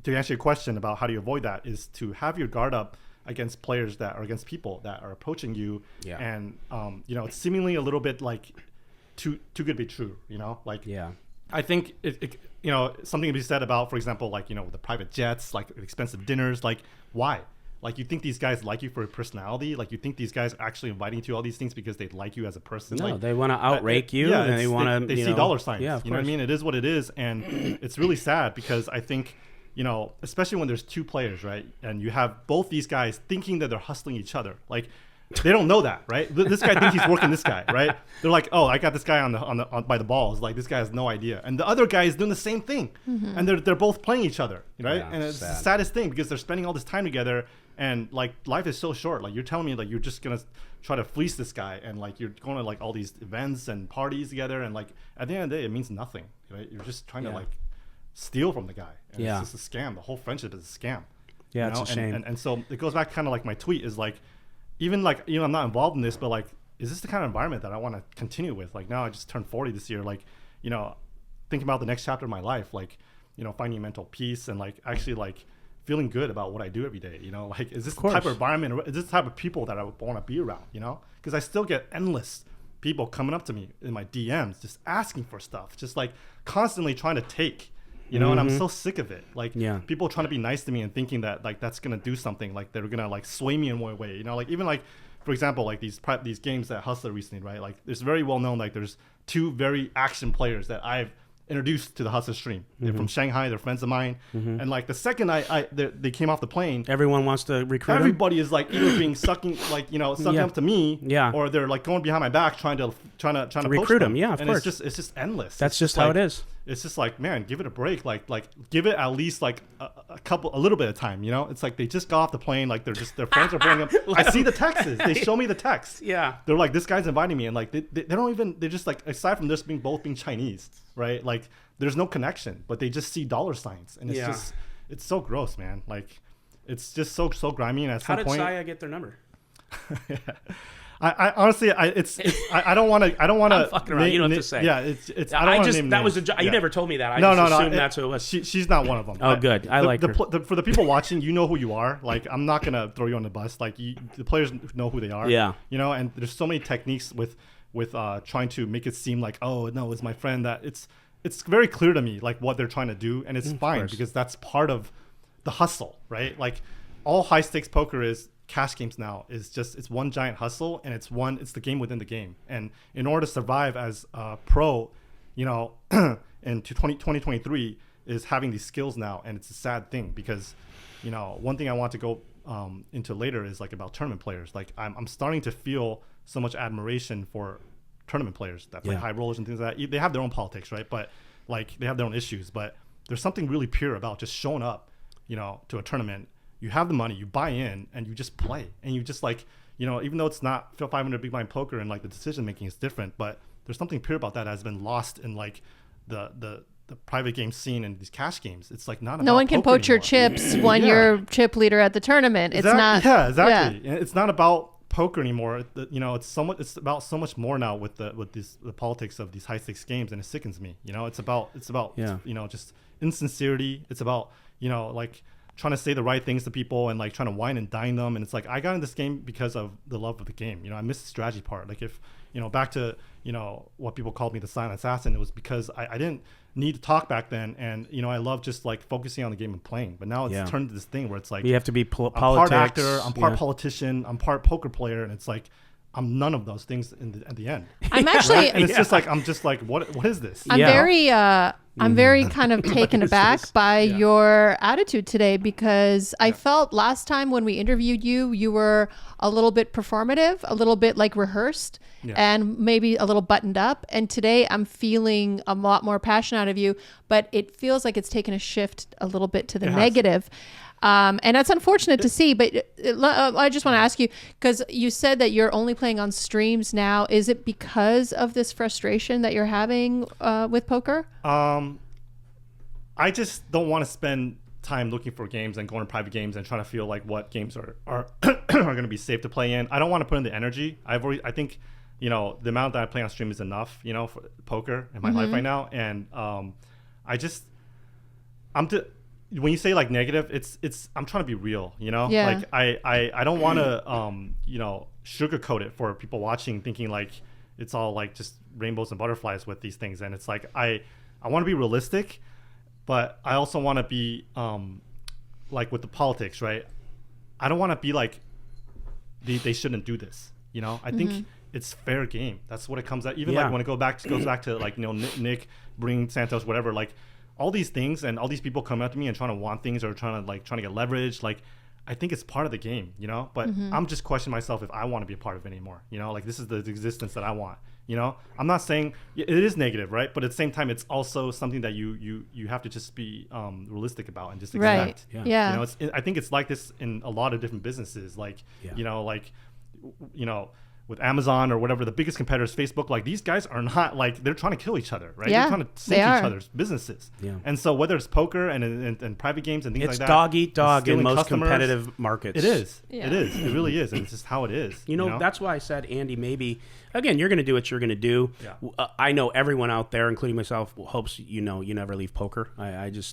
to answer your question about how do you avoid that is to have your guard up against players that are against people that are approaching you. Yeah. And, it's seemingly a little bit like too good to be true, like, I think it something to be said about, for example, like, the private jets, like expensive dinners, like why? Like, you think these guys like you for your personality? Like, you think these guys are actually inviting you to all these things because they like you as a person? No, like, they want to outrake you, and they want to. They see dollar signs. Yeah, of you know what I mean? It is what it is, and it's really sad because I think, especially when there's two players, right, and you have both these guys thinking that they're hustling each other, like. They don't know that, right? This guy thinks he's working this guy, right? They're like, oh, I got this guy on by the balls. Like, this guy has no idea, and the other guy is doing the same thing, and they're both playing each other, right? Yeah, and it's sad. the saddest thing because they're spending all this time together, and like life is so short. Like, you're telling me like you're just gonna try to fleece this guy, and like you're going to like all these events and parties together, and like at the end of the day, it means nothing, right? You're just trying to like steal from the guy, and it's just a scam. The whole friendship is a scam. Yeah, it's a shame. And so it goes back kind of like my tweet is like. Even like, I'm not involved in this, but like, is this the kind of environment that I want to continue with? Like, now I just turned 40 this year. Like, thinking about the next chapter of my life, like, finding mental peace and like actually like feeling good about what I do every day. Like, is this the type of environment, or is this the type of people that I want to be around? Because I still get endless people coming up to me in my DMs, just asking for stuff, just like constantly trying to take. And I'm so sick of it. Like, people trying to be nice to me and thinking that like that's gonna do something, like they're gonna like sway me in one way. Like even like, for example, like these games that Hustler recently, right? Like, there's very well known, like there's two very action players that I've introduced to the Hustler stream. They're from Shanghai. They're friends of mine. And like the second they came off the plane, everyone wants to recruit them? Everybody is like either being sucking up to me, or they're like going behind my back trying to recruit them. Yeah, of and course. It's just endless. That's just how it is. It's just like, man, give it a break. Like give it at least like a little bit of time. It's like they just got off the plane. Like their friends are bringing up. I see the texts. They show me the texts. Yeah. They're like, this guy's inviting me, and like they don't even. They're just like, aside from this being both being Chinese, right? Like there's no connection, but they just see dollar signs, and it's so gross, man. Like it's just so grimy. And at some point, how did Saya get their number? I honestly, I don't want to. I'm fucking around. You don't have to say. Yeah, it's. That was a. You never told me that. I just assumed that's who it was. She's not one of them. Oh, good. I like her. For the people watching, you know who you are. Like, I'm not gonna throw you on the bus. Like, the players know who they are. Yeah. And there's so many techniques with trying to make it seem like, oh no, it's my friend. That it's very clear to me like what they're trying to do, and it's fine because that's part of the hustle, right? Like, all high stakes poker is. Cash games now is it's one giant hustle, and it's the game within the game. And in order to survive as a pro, in 2023 is having these skills now. And it's a sad thing because, one thing I want to go into later is like about tournament players. Like I'm starting to feel so much admiration for tournament players that play high rollers and things like that. They have their own politics, right? But like they have their own issues, but there's something really pure about just showing up, to a tournament. You have the money, you buy in, and you just play. And you just like, even though it's not 500 big blind poker and like the decision making is different, but there's something pure about that that has been lost in like the private game scene and these cash games. It's like not. No one can poach your chips when you're chip leader at the tournament. It's not. Yeah, exactly. Yeah. It's not about poker anymore. It's about so much more now with the politics of these high stakes games, and it sickens me. It's about just insincerity. It's about like. Trying to say the right things to people and like trying to wine and dine them. And it's like, I got in this game because of the love of the game. I missed the strategy part. Like if, back to, what people called me the silent assassin, it was because I didn't need to talk back then. And, I love just like focusing on the game and playing. But now it's turned to this thing where it's like, you have to be politics. I'm part actor, I'm part politician, I'm part poker player. And it's like, I'm none of those things at the end. I'm actually, and it's just like, I'm just like, what is this? I'm very kind of taken aback by your attitude today because I felt last time when we interviewed you, you were a little bit performative, a little bit like rehearsed and maybe a little buttoned up. And today I'm feeling a lot more passion out of you, but it feels like it's taken a shift a little bit to the negative. And that's unfortunate to see, but I just want to ask you, because you said that you're only playing on streams now. Is it because of this frustration that you're having with poker? I just don't want to spend time looking for games and going to private games and trying to feel like what games are going to be safe to play in. I don't want to put in the energy. I think, the amount that I play on stream is enough, for poker in my life right now. And when you say like negative, it's I'm trying to be real, you know? Yeah. Like I don't want to sugarcoat it for people watching, thinking like it's all like just rainbows and butterflies with these things. And it's like I want to be realistic, but I also want to be like with the politics, right? I don't want to be like they shouldn't do this, you know? I think it's fair game. That's what it comes at. Even like when it goes back to like, Nick bringing Santos, whatever, like all these things and all these people come up to me and trying to want things or trying to get leverage. Like, I think it's part of the game, you know, but I'm just questioning myself if I want to be a part of it anymore. You know, like this is the existence that I want, you know. I'm not saying it is negative, right? But at the same time, it's also something that you have to just be realistic about and just expect. Right. Yeah. You know, I think it's like this in a lot of different businesses, like, with Amazon or whatever, the biggest competitors, Facebook, like these guys are not like, they're trying to kill each other, right? Yeah, they're trying to sink each other's businesses. Yeah. And so whether it's poker and private games and things like that. It's dog eat dog in most competitive markets. It is. Yeah. It is. It really is. And it's just how it is. You know, that's why I said, Andy, maybe, again, you're going to do what you're going to do. Yeah. I know everyone out there, including myself, hopes, you never leave poker.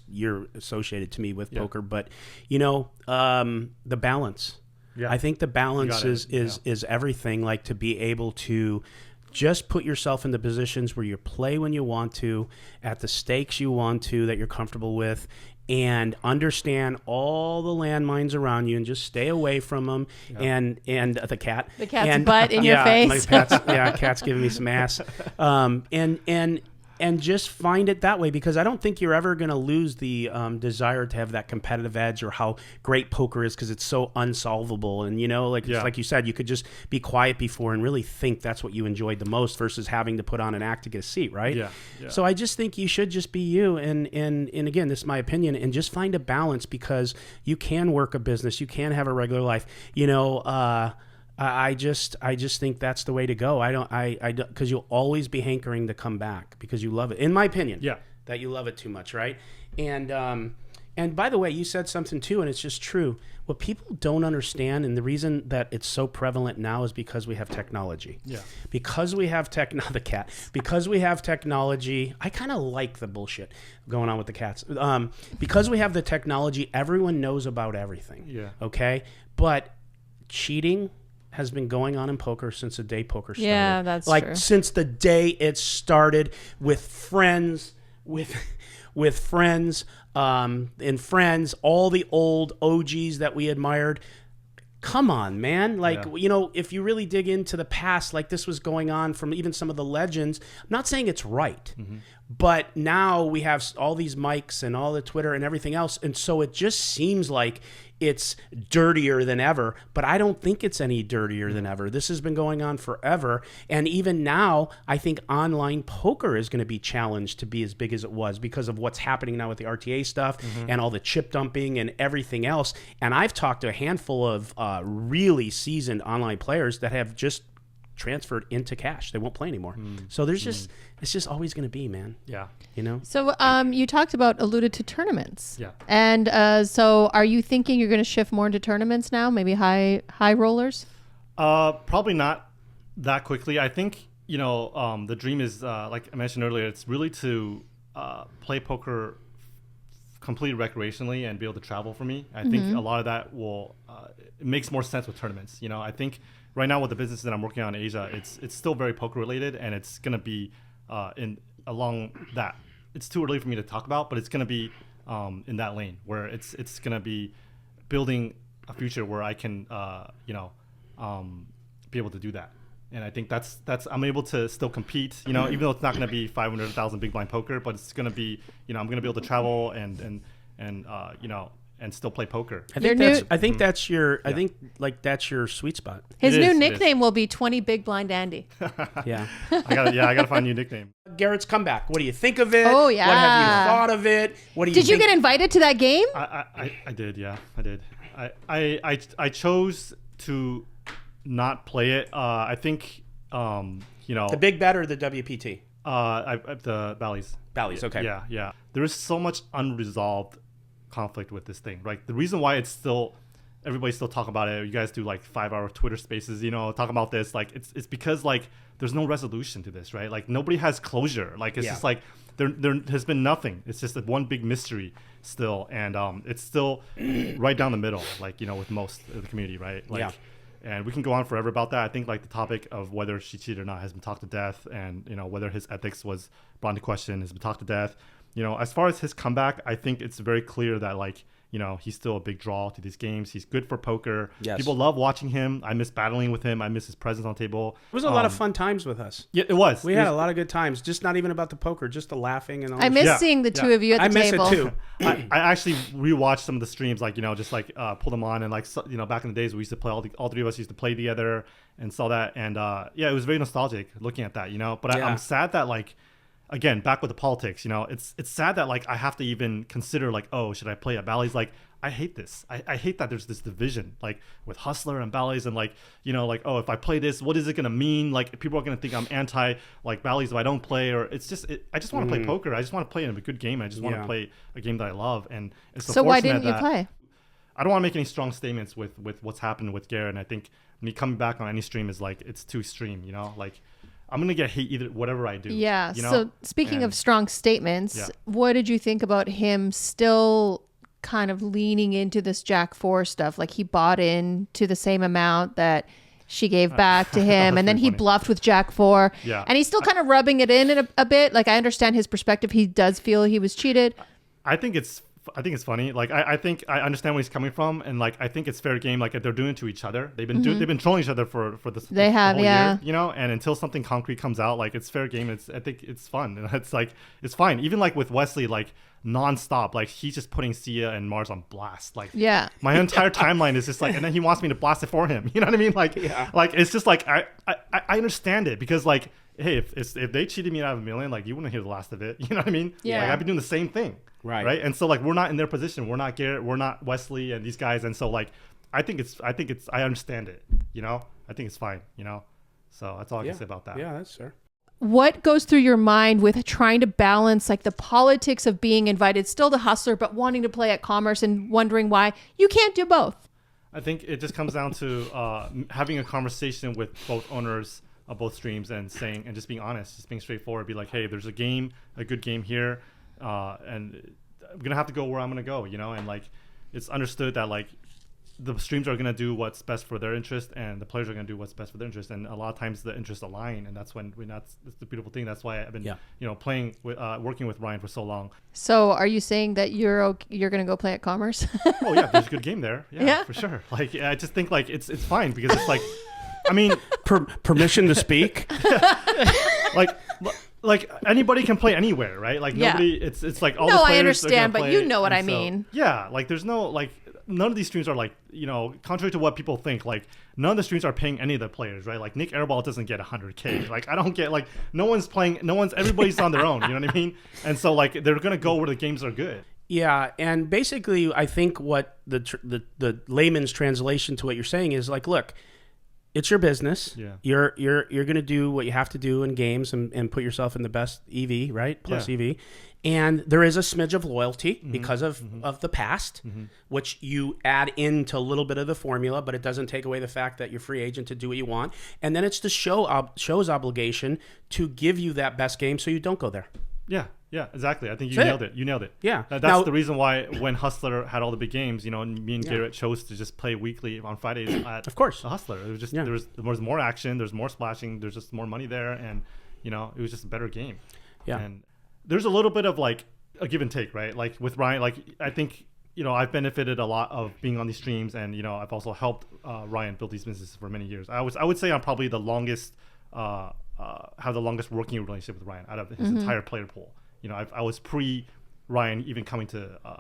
You're associated to me with poker. But, the balance. Yeah. I think the balance is everything. Like to be able to just put yourself in the positions where you play when you want to, at the stakes you want to, that you're comfortable with, and understand all the landmines around you and just stay away from them. Yeah. And the cat's butt in your face. Cat's giving me some ass. And just find it that way, because I don't think you're ever going to lose the desire to have that competitive edge or how great poker is, because it's so unsolvable. And, like you said, you could just be quiet before and really think that's what you enjoyed the most versus having to put on an act to get a seat, right? Yeah. So I just think you should just be you. And again, this is my opinion, and just find a balance, because you can work a business. You can have a regular life. I just think that's the way to go. Because you'll always be hankering to come back because you love it. In my opinion, that you love it too much, right? And by the way, you said something too, and it's just true. What people don't understand, and the reason that it's so prevalent now, is because we have technology. Yeah. Because we have because we have technology. I kind of like the bullshit going on with the cats. Because we have the technology, everyone knows about everything. Yeah. Okay, but cheating has been going on in poker since the day poker started. Yeah, that's true. Since the day it started, with friends, with friends, and friends, all the old OGs that we admired. Come on, man. If you really dig into the past, like this was going on from even some of the legends. I'm not saying it's right, but now we have all these mics and all the Twitter and everything else. And so it just seems like it's dirtier than ever, but I don't think it's any dirtier than ever. This has been going on forever. And even now, I think online poker is going to be challenged to be as big as it was because of what's happening now with the RTA stuff and all the chip dumping and everything else. And I've talked to a handful of really seasoned online players that have just transferred into cash. They won't play anymore. So there's it's just always going to be, man. Yeah. So you alluded to tournaments. Yeah. And so are you thinking you're going to shift more into tournaments now? Maybe high rollers? Probably not that quickly. I think, the dream is, like I mentioned earlier, it's really to play poker completely recreationally and be able to travel for me. I think a lot of that will, it makes more sense with tournaments. I think right now with the business that I'm working on in Asia, it's still very poker related, and it's going to be along that. It's too early for me to talk about, but it's going to be in that lane where it's going to be building a future where I can be able to do that. And I think that's I'm able to still compete, even though it's not going to be 500,000 big blind poker, but it's going to be, I'm going to be able to travel and still play poker. I think that's your sweet spot. His new nickname will be 20 Big Blind Andy. Yeah. I gotta find a new nickname. Garrett's comeback. What do you think of it? Oh yeah. What have you thought of it? What do you Did you get invited to that game? I did, yeah. I did. I chose to not play it. I think the big bet or the WPT? The Bally's. Bally's, okay. Yeah. There is so much unresolved conflict with this thing, right? The reason why everybody's still talking about it, you guys do like 5-hour Twitter spaces, talking about this, like it's because like there's no resolution to this, right? Like nobody has closure. Like it's just like there has been nothing. It's just one big mystery still, and it's still right down the middle, like, you know, with most of the community, right? Like, and we can go on forever about that. I think like the topic of whether she cheated or not has been talked to death, and, you know, whether his ethics was brought into question has been talked to death. You know, as far as his comeback, I think it's very clear that, like, you know, he's still a big draw to these games. He's good for poker. Yes. People love watching him. I miss battling with him. I miss his presence on the table. It was a lot of fun times with us. Yeah, it was. We had a lot of good times. Just not even about the poker, just the laughing and all. I miss seeing the two of you at the table. I miss it too. I actually rewatched some of the streams, like, you know, just like pull them on, and like, you know, back in the days we used to play, all three of us used to play together and saw that, and yeah, it was very nostalgic looking at that, you know. But I'm sad that, like, again, back with the politics, you know, it's sad that, like, I have to even consider, like, oh, should I play at Bally's? Like, I hate this. I hate that there's this division, like, with Hustler and Bally's, and, like, you know, like, oh, if I play this, what is it going to mean? Like, people are going to think I'm anti, like, Bally's if I don't play, or it's just, I just want to play poker. I just want to play in a good game. I just want to play a game that I love. And it's so why didn't you play? I don't want to make any strong statements with what's happened with Garrett. And I think me coming back on any stream is, like, it's too extreme, you know, like, I'm going to get hate either whatever I do. Yeah. You know? So speaking of strong statements, what did you think about him still kind of leaning into this Jack 4 stuff? Like, he bought in to the same amount that she gave back to him, and then he bluffed with Jack 4. Yeah. And he's still kind of rubbing it in a bit. Like, I understand his perspective. He does feel he was cheated. I think it's funny. Like, I think I understand where he's coming from, and, like, I think it's fair game. Like, if they're doing it to each other, they've been trolling each other for this. They have, whole yeah. year, you know. And until something concrete comes out, like, it's fair game. I think it's fun. And it's like, it's fine. Even like with Wesley, like, nonstop, like, he's just putting Sia and Mars on blast. Like, my entire timeline is just like, and then he wants me to blast it for him. You know what I mean? Like, like, it's just like, I understand it, because, like, hey, if they cheated me out of $1 million, like, you wouldn't hear the last of it. You know what I mean? Yeah. Like, I've been doing the same thing. Right. And so, like, we're not in their position. We're not Garrett. We're not Wesley and these guys. And so, like, I understand it. You know, I think it's fine. You know, so that's all I can say about that. Yeah, that's fair. What goes through your mind with trying to balance, like, the politics of being invited still to Hustler, but wanting to play at Commerce and wondering why you can't do both? I think it just comes down to having a conversation with both owners of both streams and just being honest, just being straightforward. Be like, hey, there's a good game here. And I'm gonna have to go where I'm gonna go, you know, and, like, it's understood that, like, the streams are gonna do what's best for their interest, and the players are gonna do what's best for their interest, and a lot of times the interests align, and that's that's the beautiful thing. That's why I've been, you know, playing with working with Ryan for so long. So, are you saying that you're gonna go play at Commerce? Oh yeah, there's a good game there. Yeah, for sure. Like, I just think, like, it's fine, because it's like, I mean, permission to speak. Like anybody can play anywhere, right? Like, nobody. It's like all the players. No, I understand, but you know what I mean. Yeah, like, there's no, like, none of these streams are, like, you know, contrary to what people think, like, none of the streams are paying any of the players, right? Like, Nick Airball doesn't get 100K. Like, I don't get, like, everybody's on their own. You know what I mean? And so, like, they're gonna go where the games are good. Yeah, and basically, I think what the layman's translation to what you're saying is, like, look, it's your business. Yeah. You're going to do what you have to do in games and put yourself in the best EV, right? Plus EV. And there is a smidge of loyalty because of the past, which you add into a little bit of the formula, but it doesn't take away the fact that you're free agent to do what you want. And then it's the show's obligation to give you that best game so you don't go there. Yeah, exactly. I think you nailed it. Yeah. That's the reason why when Hustler had all the big games, you know, me and Garrett chose to just play weekly on Fridays at of course. the Hustler. It was just there was more action, there's more splashing, there's just more money there, and, you know, it was just a better game. Yeah. And there's a little bit of, like, a give and take, right? Like, with Ryan, like, I think, you know, I've benefited a lot of being on these streams, and, you know, I've also helped Ryan build these businesses for many years. I would say I'm probably the longest have the longest working relationship with Ryan out of his entire player pool. You know, I was pre-Ryan even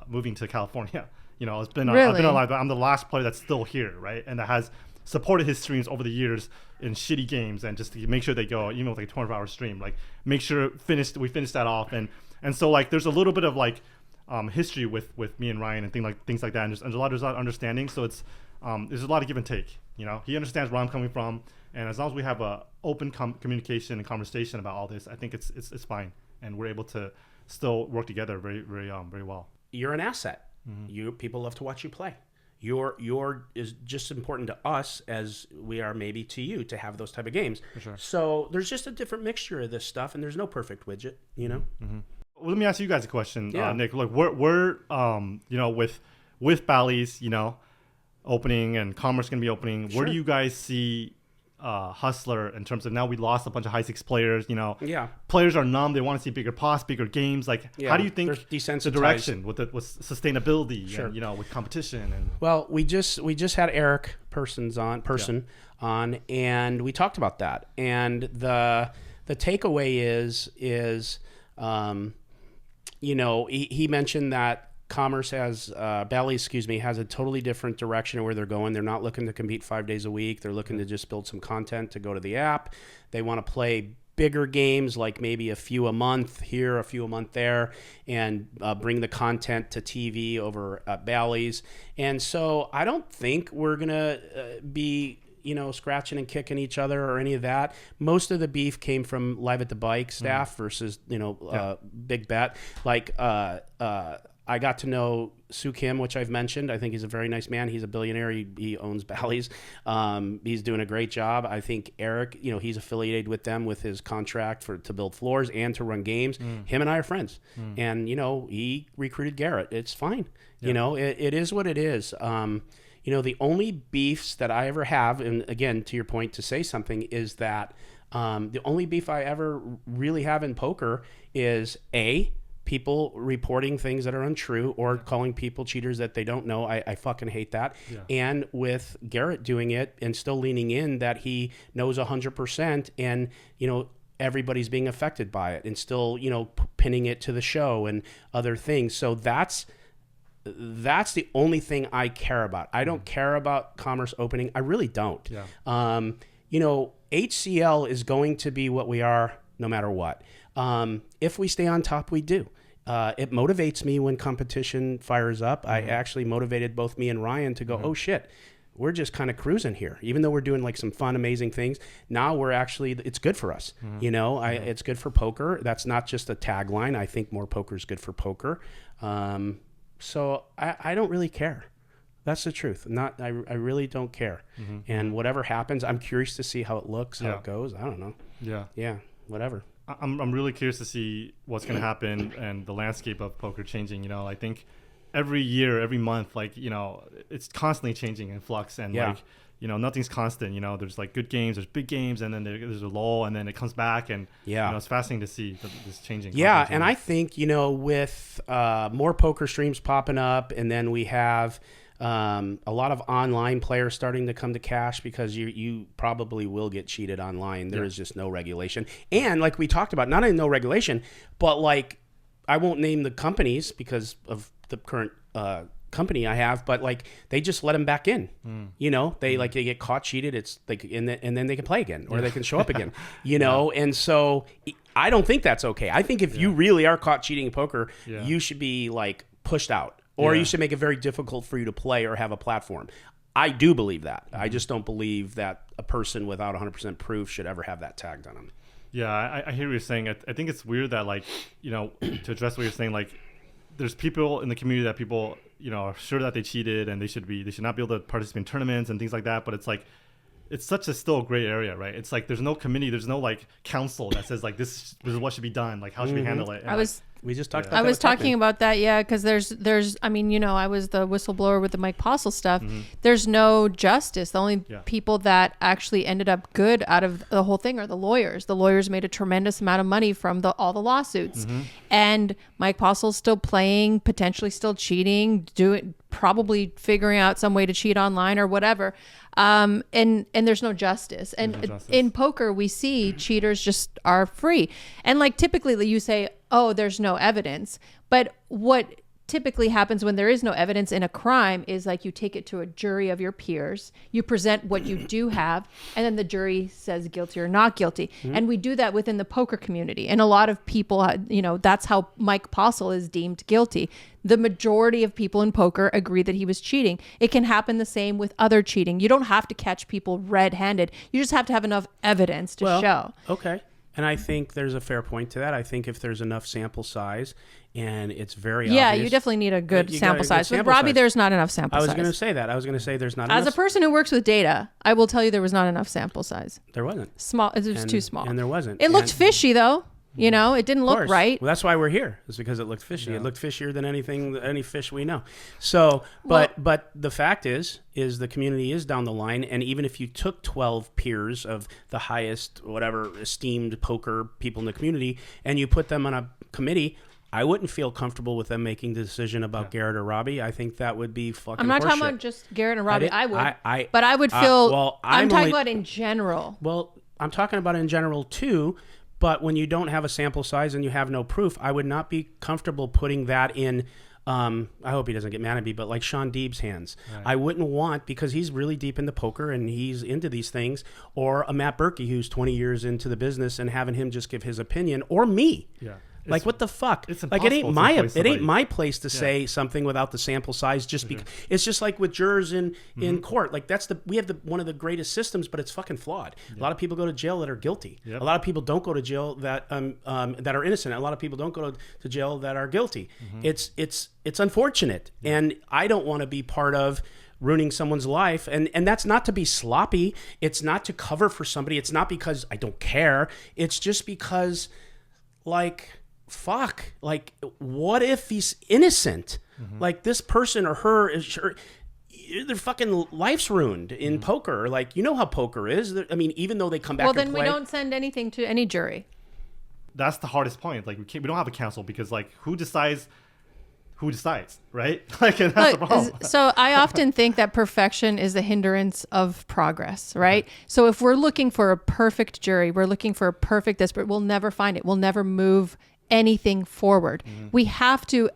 moving to California. You know, I've been alive, but I'm the last player that's still here, right? And that has supported his streams over the years in shitty games, and just to make sure they go, even with, like, a 24-hour stream, like, make sure we finish that off. And so, like, there's a little bit of, like, history with me and Ryan and things like that. And there's a lot of understanding. So it's there's a lot of give and take. You know, he understands where I'm coming from, and as long as we have a open communication and conversation about all this, I think it's fine. And we're able to still work together very, very, very well. You're an asset. People love to watch you play. You're is just as important to us as we are maybe to you to have those type of games. For sure. So there's just a different mixture of this stuff, and there's no perfect widget, you know? Well, let me ask you guys a question, Yeah. Nick. Look, we're with Bally's, opening and Commerce going to be opening. Sure. Where do you guys see Hustler in terms of now we lost a bunch of high stakes players? Yeah. Players are numb. They want to see bigger pots, bigger games. Like, how do you think the direction with sustainability Sure. and with competition? And Well, we just had Eric on, and we talked about that. And the takeaway is he mentioned that Commerce Bally's has a totally different direction of where they're going. They're not looking to compete 5 days a week. They're looking to just build some content to go to the app. They want to play bigger games, like maybe a few a month here, a few a month there, and bring the content to TV over at Bally's. And so I don't think we're going to be scratching and kicking each other or any of that. Most of the beef came from Live at the Bike staff versus, Big Bet. Like, I got to know Soo Kim, which I've mentioned. I think he's a very nice man. He's a billionaire. He owns Bally's. He's doing a great job. I think Eric, he's affiliated with them with his contract to build floors and to run games. Him and I are friends. And, he recruited Garrett. It's fine. Yeah. It is what it is. The only beefs that I ever have, and again, to your point, to say something, is that the only beef I ever really have in poker is people reporting things that are untrue or calling people cheaters that they don't know. I fucking hate that. Yeah. And with Garrett doing it and still leaning in that he knows 100% and, everybody's being affected by it and still, pinning it to the show and other things. So that's the only thing I care about. I don't care about Commerce opening. I really don't. Yeah. HCL is going to be what we are no matter what. If we stay on top, we do. It motivates me when competition fires up. I actually motivated both me and Ryan to go, oh shit, we're just kind of cruising here. Even though we're doing like some fun, amazing things, now it's good for us. It's good for poker. That's not just a tagline. I think more poker is good for poker. So I don't really care. That's the truth. I really don't care. And whatever happens, I'm curious to see how it looks, how it goes. I don't know. Yeah, whatever. I'm really curious to see what's going to happen and the landscape of poker changing. I think every year, every month, it's constantly changing in flux, and nothing's constant. There's like good games, there's big games, and then there's a lull, and then it comes back, and it's fascinating to see this changing. Yeah, and I think with more poker streams popping up, and then we have a lot of online players starting to come to cash because you probably will get cheated online. There is just no regulation. And like we talked about, not only no regulation, but like I won't name the companies because of the current company I have, but like they just let them back in. They get caught cheated. It's like and then they can play again or they can show up again. And so I don't think that's okay. I think if you really are caught cheating in poker, you should be like pushed out. Or you should make it very difficult for you to play or have a platform. I do believe that. I just don't believe that a person without 100% proof should ever have that tagged on them. Yeah, I hear what you're saying. I think it's weird that to address what you're saying, there's people in the community that people, are sure that they cheated and they should not be able to participate in tournaments and things like that. But it's like, it's such a still gray area, right? It's like there's no committee, there's no council that says this is what should be done, how should we handle it. And we just talked about that. I was talking about that, because there's I was the whistleblower with the Mike Postle stuff. There's no justice. The only people that actually ended up good out of the whole thing are the lawyers. The lawyers made a tremendous amount of money from all the lawsuits. And Mike Postle's still playing, potentially still cheating, probably figuring out some way to cheat online or whatever. And there's no justice. And in poker, we see cheaters just are free. And typically you say, oh, there's no evidence. But what typically happens when there is no evidence in a crime is you take it to a jury of your peers, you present what you do have, and then the jury says guilty or not guilty. And we do that within the poker community. And a lot of people, that's how Mike Postle is deemed guilty. The majority of people in poker agree that he was cheating. It can happen the same with other cheating. You don't have to catch people red-handed. You just have to have enough evidence to show. Okay. And I think there's a fair point to that. I think if there's enough sample size and it's very obvious. Yeah, you definitely need a good sample size. With Robbie, there's not enough sample size. I was going to say that. I was going to say there's not enough. As a person who works with data, I will tell you there was not enough sample size. There wasn't. Small. It was too small. And there wasn't. It looked fishy, though. You know, it didn't look right. Well, that's why we're here. It's because it looked fishy. It looked fishier than any fish we know. So, but the fact is the community is down the line. And even if you took 12 peers of the highest, whatever, esteemed poker people in the community, and you put them on a committee, I wouldn't feel comfortable with them making the decision about Garrett or Robbie. I think that would be fucking I'm not horseshit. talking about just Garrett and Robbie. I would. But I would feel... feel... I'm talking about in general. Well, I'm talking about in general, too. But when you don't have a sample size and you have no proof, I would not be comfortable putting that in, I hope he doesn't get mad at me, but like Sean Deeb's hands. Right. I wouldn't want, because he's really deep into poker and he's into these things, or a Matt Berkey who's 20 years into the business and having him just give his opinion, or me. Yeah. Like, what the fuck? It's like, it ain't my place to say something without the sample size. Just because it's just like with jurors in court. Like, we have one of the greatest systems, but it's fucking flawed. A lot of people go to jail that are guilty. Yep. A lot of people don't go to jail that are innocent. A lot of people don't go to jail that are guilty. It's unfortunate, and I don't want to be part of ruining someone's life, and that's not to be sloppy. It's not to cover for somebody. It's not because I don't care. It's just because, like, fuck, like, what if he's innocent? Like, this person or her is their fucking life's ruined in poker. Like, you know how poker is. I mean, even though they come back and play. Well, then we don't send anything to any jury. That's the hardest point. Like, we don't have a council, because, like, who decides, right? Like, and that's the problem. So I often think that perfection is the hindrance of progress, right? So if we're looking for a perfect jury, we're looking for a perfect this, but we'll never find it. We'll never move anything forward. We have to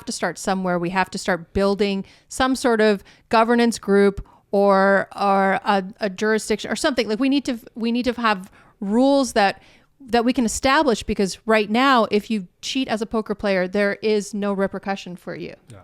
start somewhere. We have to start building some sort of governance group or a jurisdiction or something. Like, we need to have rules that we can establish, because right now, if you cheat as a poker player, there is no repercussion for you. Yeah.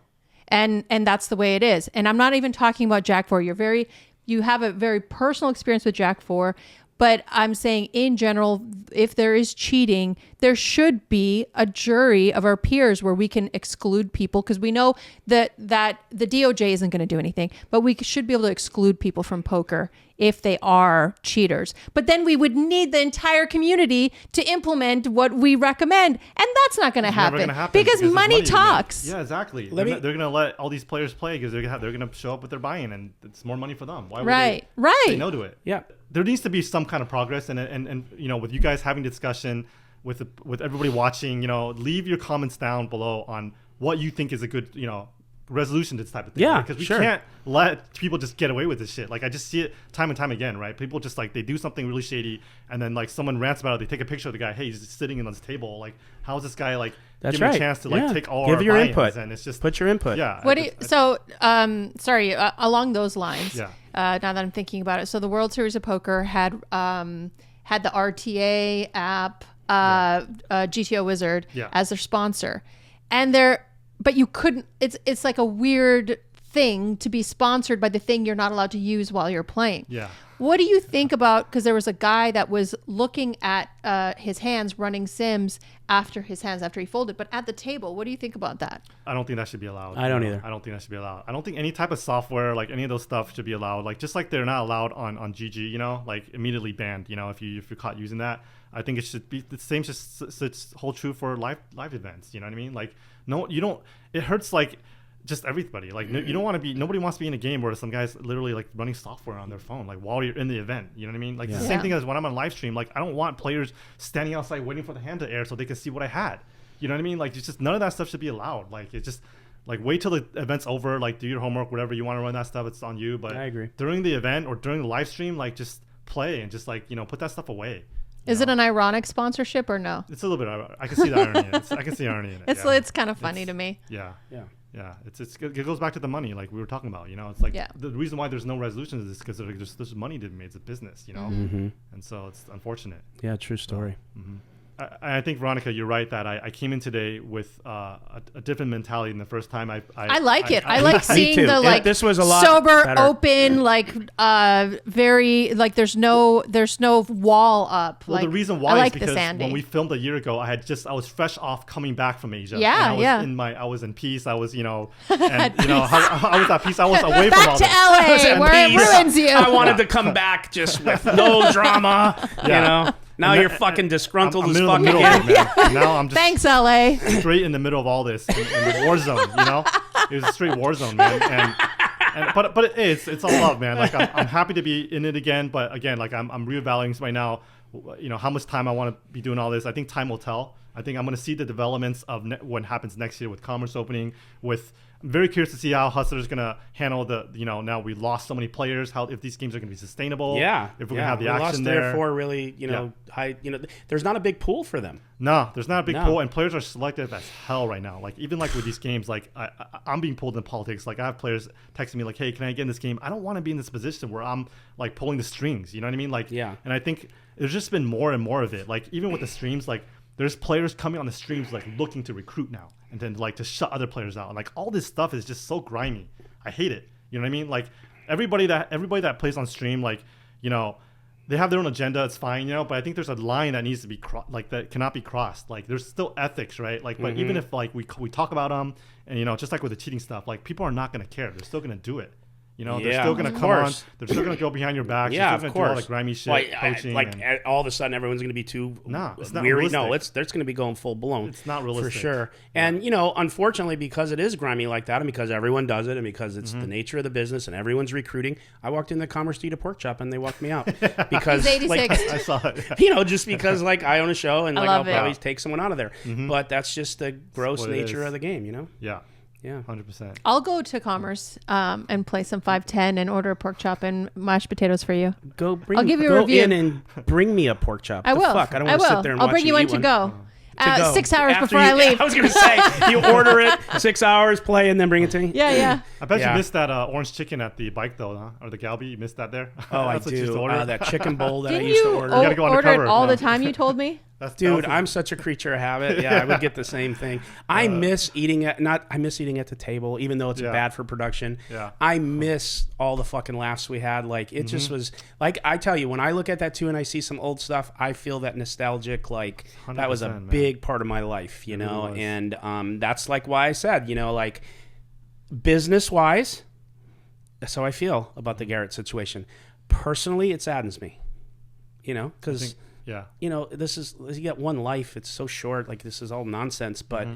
And that's the way it is. And I'm not even talking about Jack 4. You have a very personal experience with Jack 4. But I'm saying, in general, if there is cheating, there should be a jury of our peers where we can exclude people, because we know that the DOJ isn't going to do anything, but we should be able to exclude people from poker if they are cheaters. But then we would need the entire community to implement what we recommend, and that's not going to happen because money talks. Yeah, exactly. They're going to let all these players play because they're going to show up with their buy-in, and it's more money for them. Why would they say no to it? Yeah. There needs to be some kind of progress, and you know, with you guys having discussion, with everybody watching, you know, leave your comments down below on what you think is a good, you know, resolution to this type of thing. Yeah, because we can't let people just get away with this shit. Like, I just see it time and time again, right? People just, like, they do something really shady, and then, like, someone rants about it. They take a picture of the guy. Hey, he's just sitting on this table. Like, how is this guy, like, give me a chance to, like, take all give our your buy-ins? input, and it's just put your input. Yeah. Along those lines. Yeah. Now that I'm thinking about it, so the World Series of Poker had the RTA app, GTO Wizard as their sponsor, but you couldn't. It's like a weird thing to be sponsored by the thing you're not allowed to use while you're playing. Yeah. What do you think about, because there was a guy that was looking at his hands running sims after he folded, but at the table, what do you think about that? I don't think that should be allowed. I don't either. I don't think that should be allowed. I don't think any type of software, like any of those stuff, should be allowed. Like, just like they're not allowed on GG, you know, like immediately banned, you know, if you're caught using that. I think it should be the same, just hold true for live events, you know what I mean? Like, no, you don't, it hurts, like, just everybody. Like, you don't want to be, nobody wants to be in a game where some guy's literally, like, running software on their phone, like, while you're in the event. You know what I mean? Like, it's the same thing as when I'm on live stream. Like, I don't want players standing outside waiting for the hand to air so they can see what I had. You know what I mean? Like, it's just, none of that stuff should be allowed. Like, it's just, like, wait till the event's over, like, do your homework, whatever you want to run that stuff, it's on you. But I agree. During the event or during the live stream, like, just play and just, like, you know, put that stuff away. Is it an ironic sponsorship or no? It's a little bit. I can see the irony in it. I can see irony in it. It's kind of funny to me. Yeah. It goes back to the money, like we were talking about. You know, it's like the reason why there's no resolution is because there's money to be made. It's a business, you know, and so it's unfortunate. Yeah, true story. I think, Veronica, you're right that I came in today with a different mentality than the first time. I like it. I like seeing the, like, this was a lot sober, better. open, like very, like, there's no wall up. Well, like, the reason why is because when we filmed a year ago, I was fresh off coming back from Asia. I was in peace. I was, you know, and you know, I was at peace. I was away from all this. Back to LA, where it ruins you. I wanted to come back just with no drama. You know. Now you're fucking disgruntled as I'm fuck in the middle again. of it, man. Now I'm just Thanks, LA. straight in the middle of all this in the war zone. You know, it was a straight war zone, man. But it's all love, man. Like I'm happy to be in it again, but again, like I'm reevaluating right now. You know how much time I want to be doing all this. I think time will tell. I think I'm going to see the developments of what happens next year with Commerce opening. I'm very curious to see how Hustler is going to handle now we lost so many players. How if these games are going to be sustainable? Yeah, if we're going to have the action lost there. Therefore, really, high. There's not a big pool for them. No, there's not a big pool, and players are selective as hell right now. Like even like with these games, like I'm being pulled in politics. Like I have players texting me like, "Hey, can I get in this game? I don't want to be in this position where I'm like pulling the strings." You know what I mean? Like And I think there's just been more and more of it. Like even with the streams, like there's players coming on the streams like looking to recruit now, and then like to shut other players out. And like all this stuff is just so grimy. I hate it. You know what I mean? Like everybody that plays on stream, like they have their own agenda. It's fine, but I think there's a line that needs to be that cannot be crossed. Like there's still ethics, right? Like, but even if like we talk about them, and just like with the cheating stuff, like people are not going to care. They're still going to do it. They're still going to come on. They're still going to go behind your back. Yeah, they're still going to do all the grimy shit, coaching. All of a sudden, everyone's going to be too it's not weary. realistic. No, they're going to be going full blown. It's not realistic. For sure. And, unfortunately, because it is grimy like that, and because everyone does it, and because it's the nature of the business, and everyone's recruiting, I walked in the Commerce to eat a pork chop, and they walked me out. Because He's 86. I saw it. Just because, I own a show, and I'll probably take someone out of there. But that's just the gross nature of the game, Yeah. Yeah, 100%. I'll go to Commerce and play some 510 and order a pork chop and mashed potatoes for you. I'll give you a review. in and bring me a pork chop. I will. Fuck? I don't want to sit there and I'll watch bring you one to go. 6 hours before I leave. I was going to say, you order it, 6 hours, play, and then bring it to me. Yeah. I bet you missed that orange chicken at the bike though, huh? Or the Galbi. You missed that there? Oh, I do. That chicken bowl that I used to order. Didn't you order it all the time, you told me? Dude, I'm such a creature of habit. Yeah, I would get the same thing. I miss eating at the table, even though it's bad for production. Yeah. I miss all the fucking laughs we had. Like it just was like I tell you, when I look at that too and I see some old stuff, I feel that nostalgic. Like that was a big part of my life, really and that's like why I said, like business wise, that's how I feel about the Garrett situation. Personally, it saddens me, because. Yeah. This is, you got one life. It's so short. Like this is all nonsense, but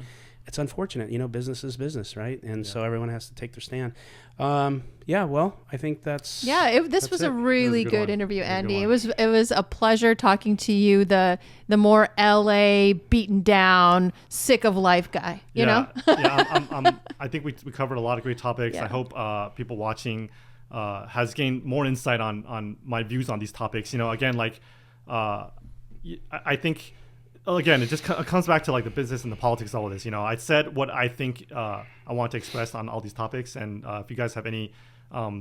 it's unfortunate. Business is business, right? And so everyone has to take their stand. Well, I think that's. Yeah, this was a really good interview, Andy. It was a pleasure talking to you, the more LA beaten down, sick of life guy. You know. Yeah. I think we covered a lot of great topics. Yeah. I hope people watching has gained more insight on my views on these topics. Again, like. I think, again, it just comes back to like the business and the politics of all this. I said what I think I want to express on all these topics, and if you guys have any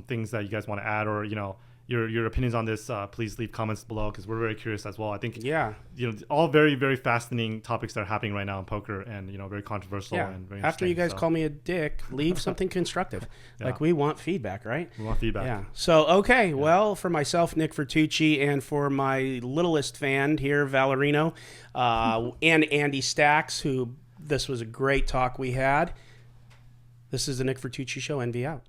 things that you guys want to add, or your opinions on this, please leave comments below, because we're very curious as well. I think all very, very fascinating topics that are happening right now in poker, and very controversial and very After you guys so. call me a dick, leave something constructive. Like we want feedback, right? We want feedback. Yeah. So well, for myself, Nick Vertucci, and for my littlest fan here, Valerino, and Andy Stacks, who this was a great talk we had. This is the Nick Vertucci Show. NV out.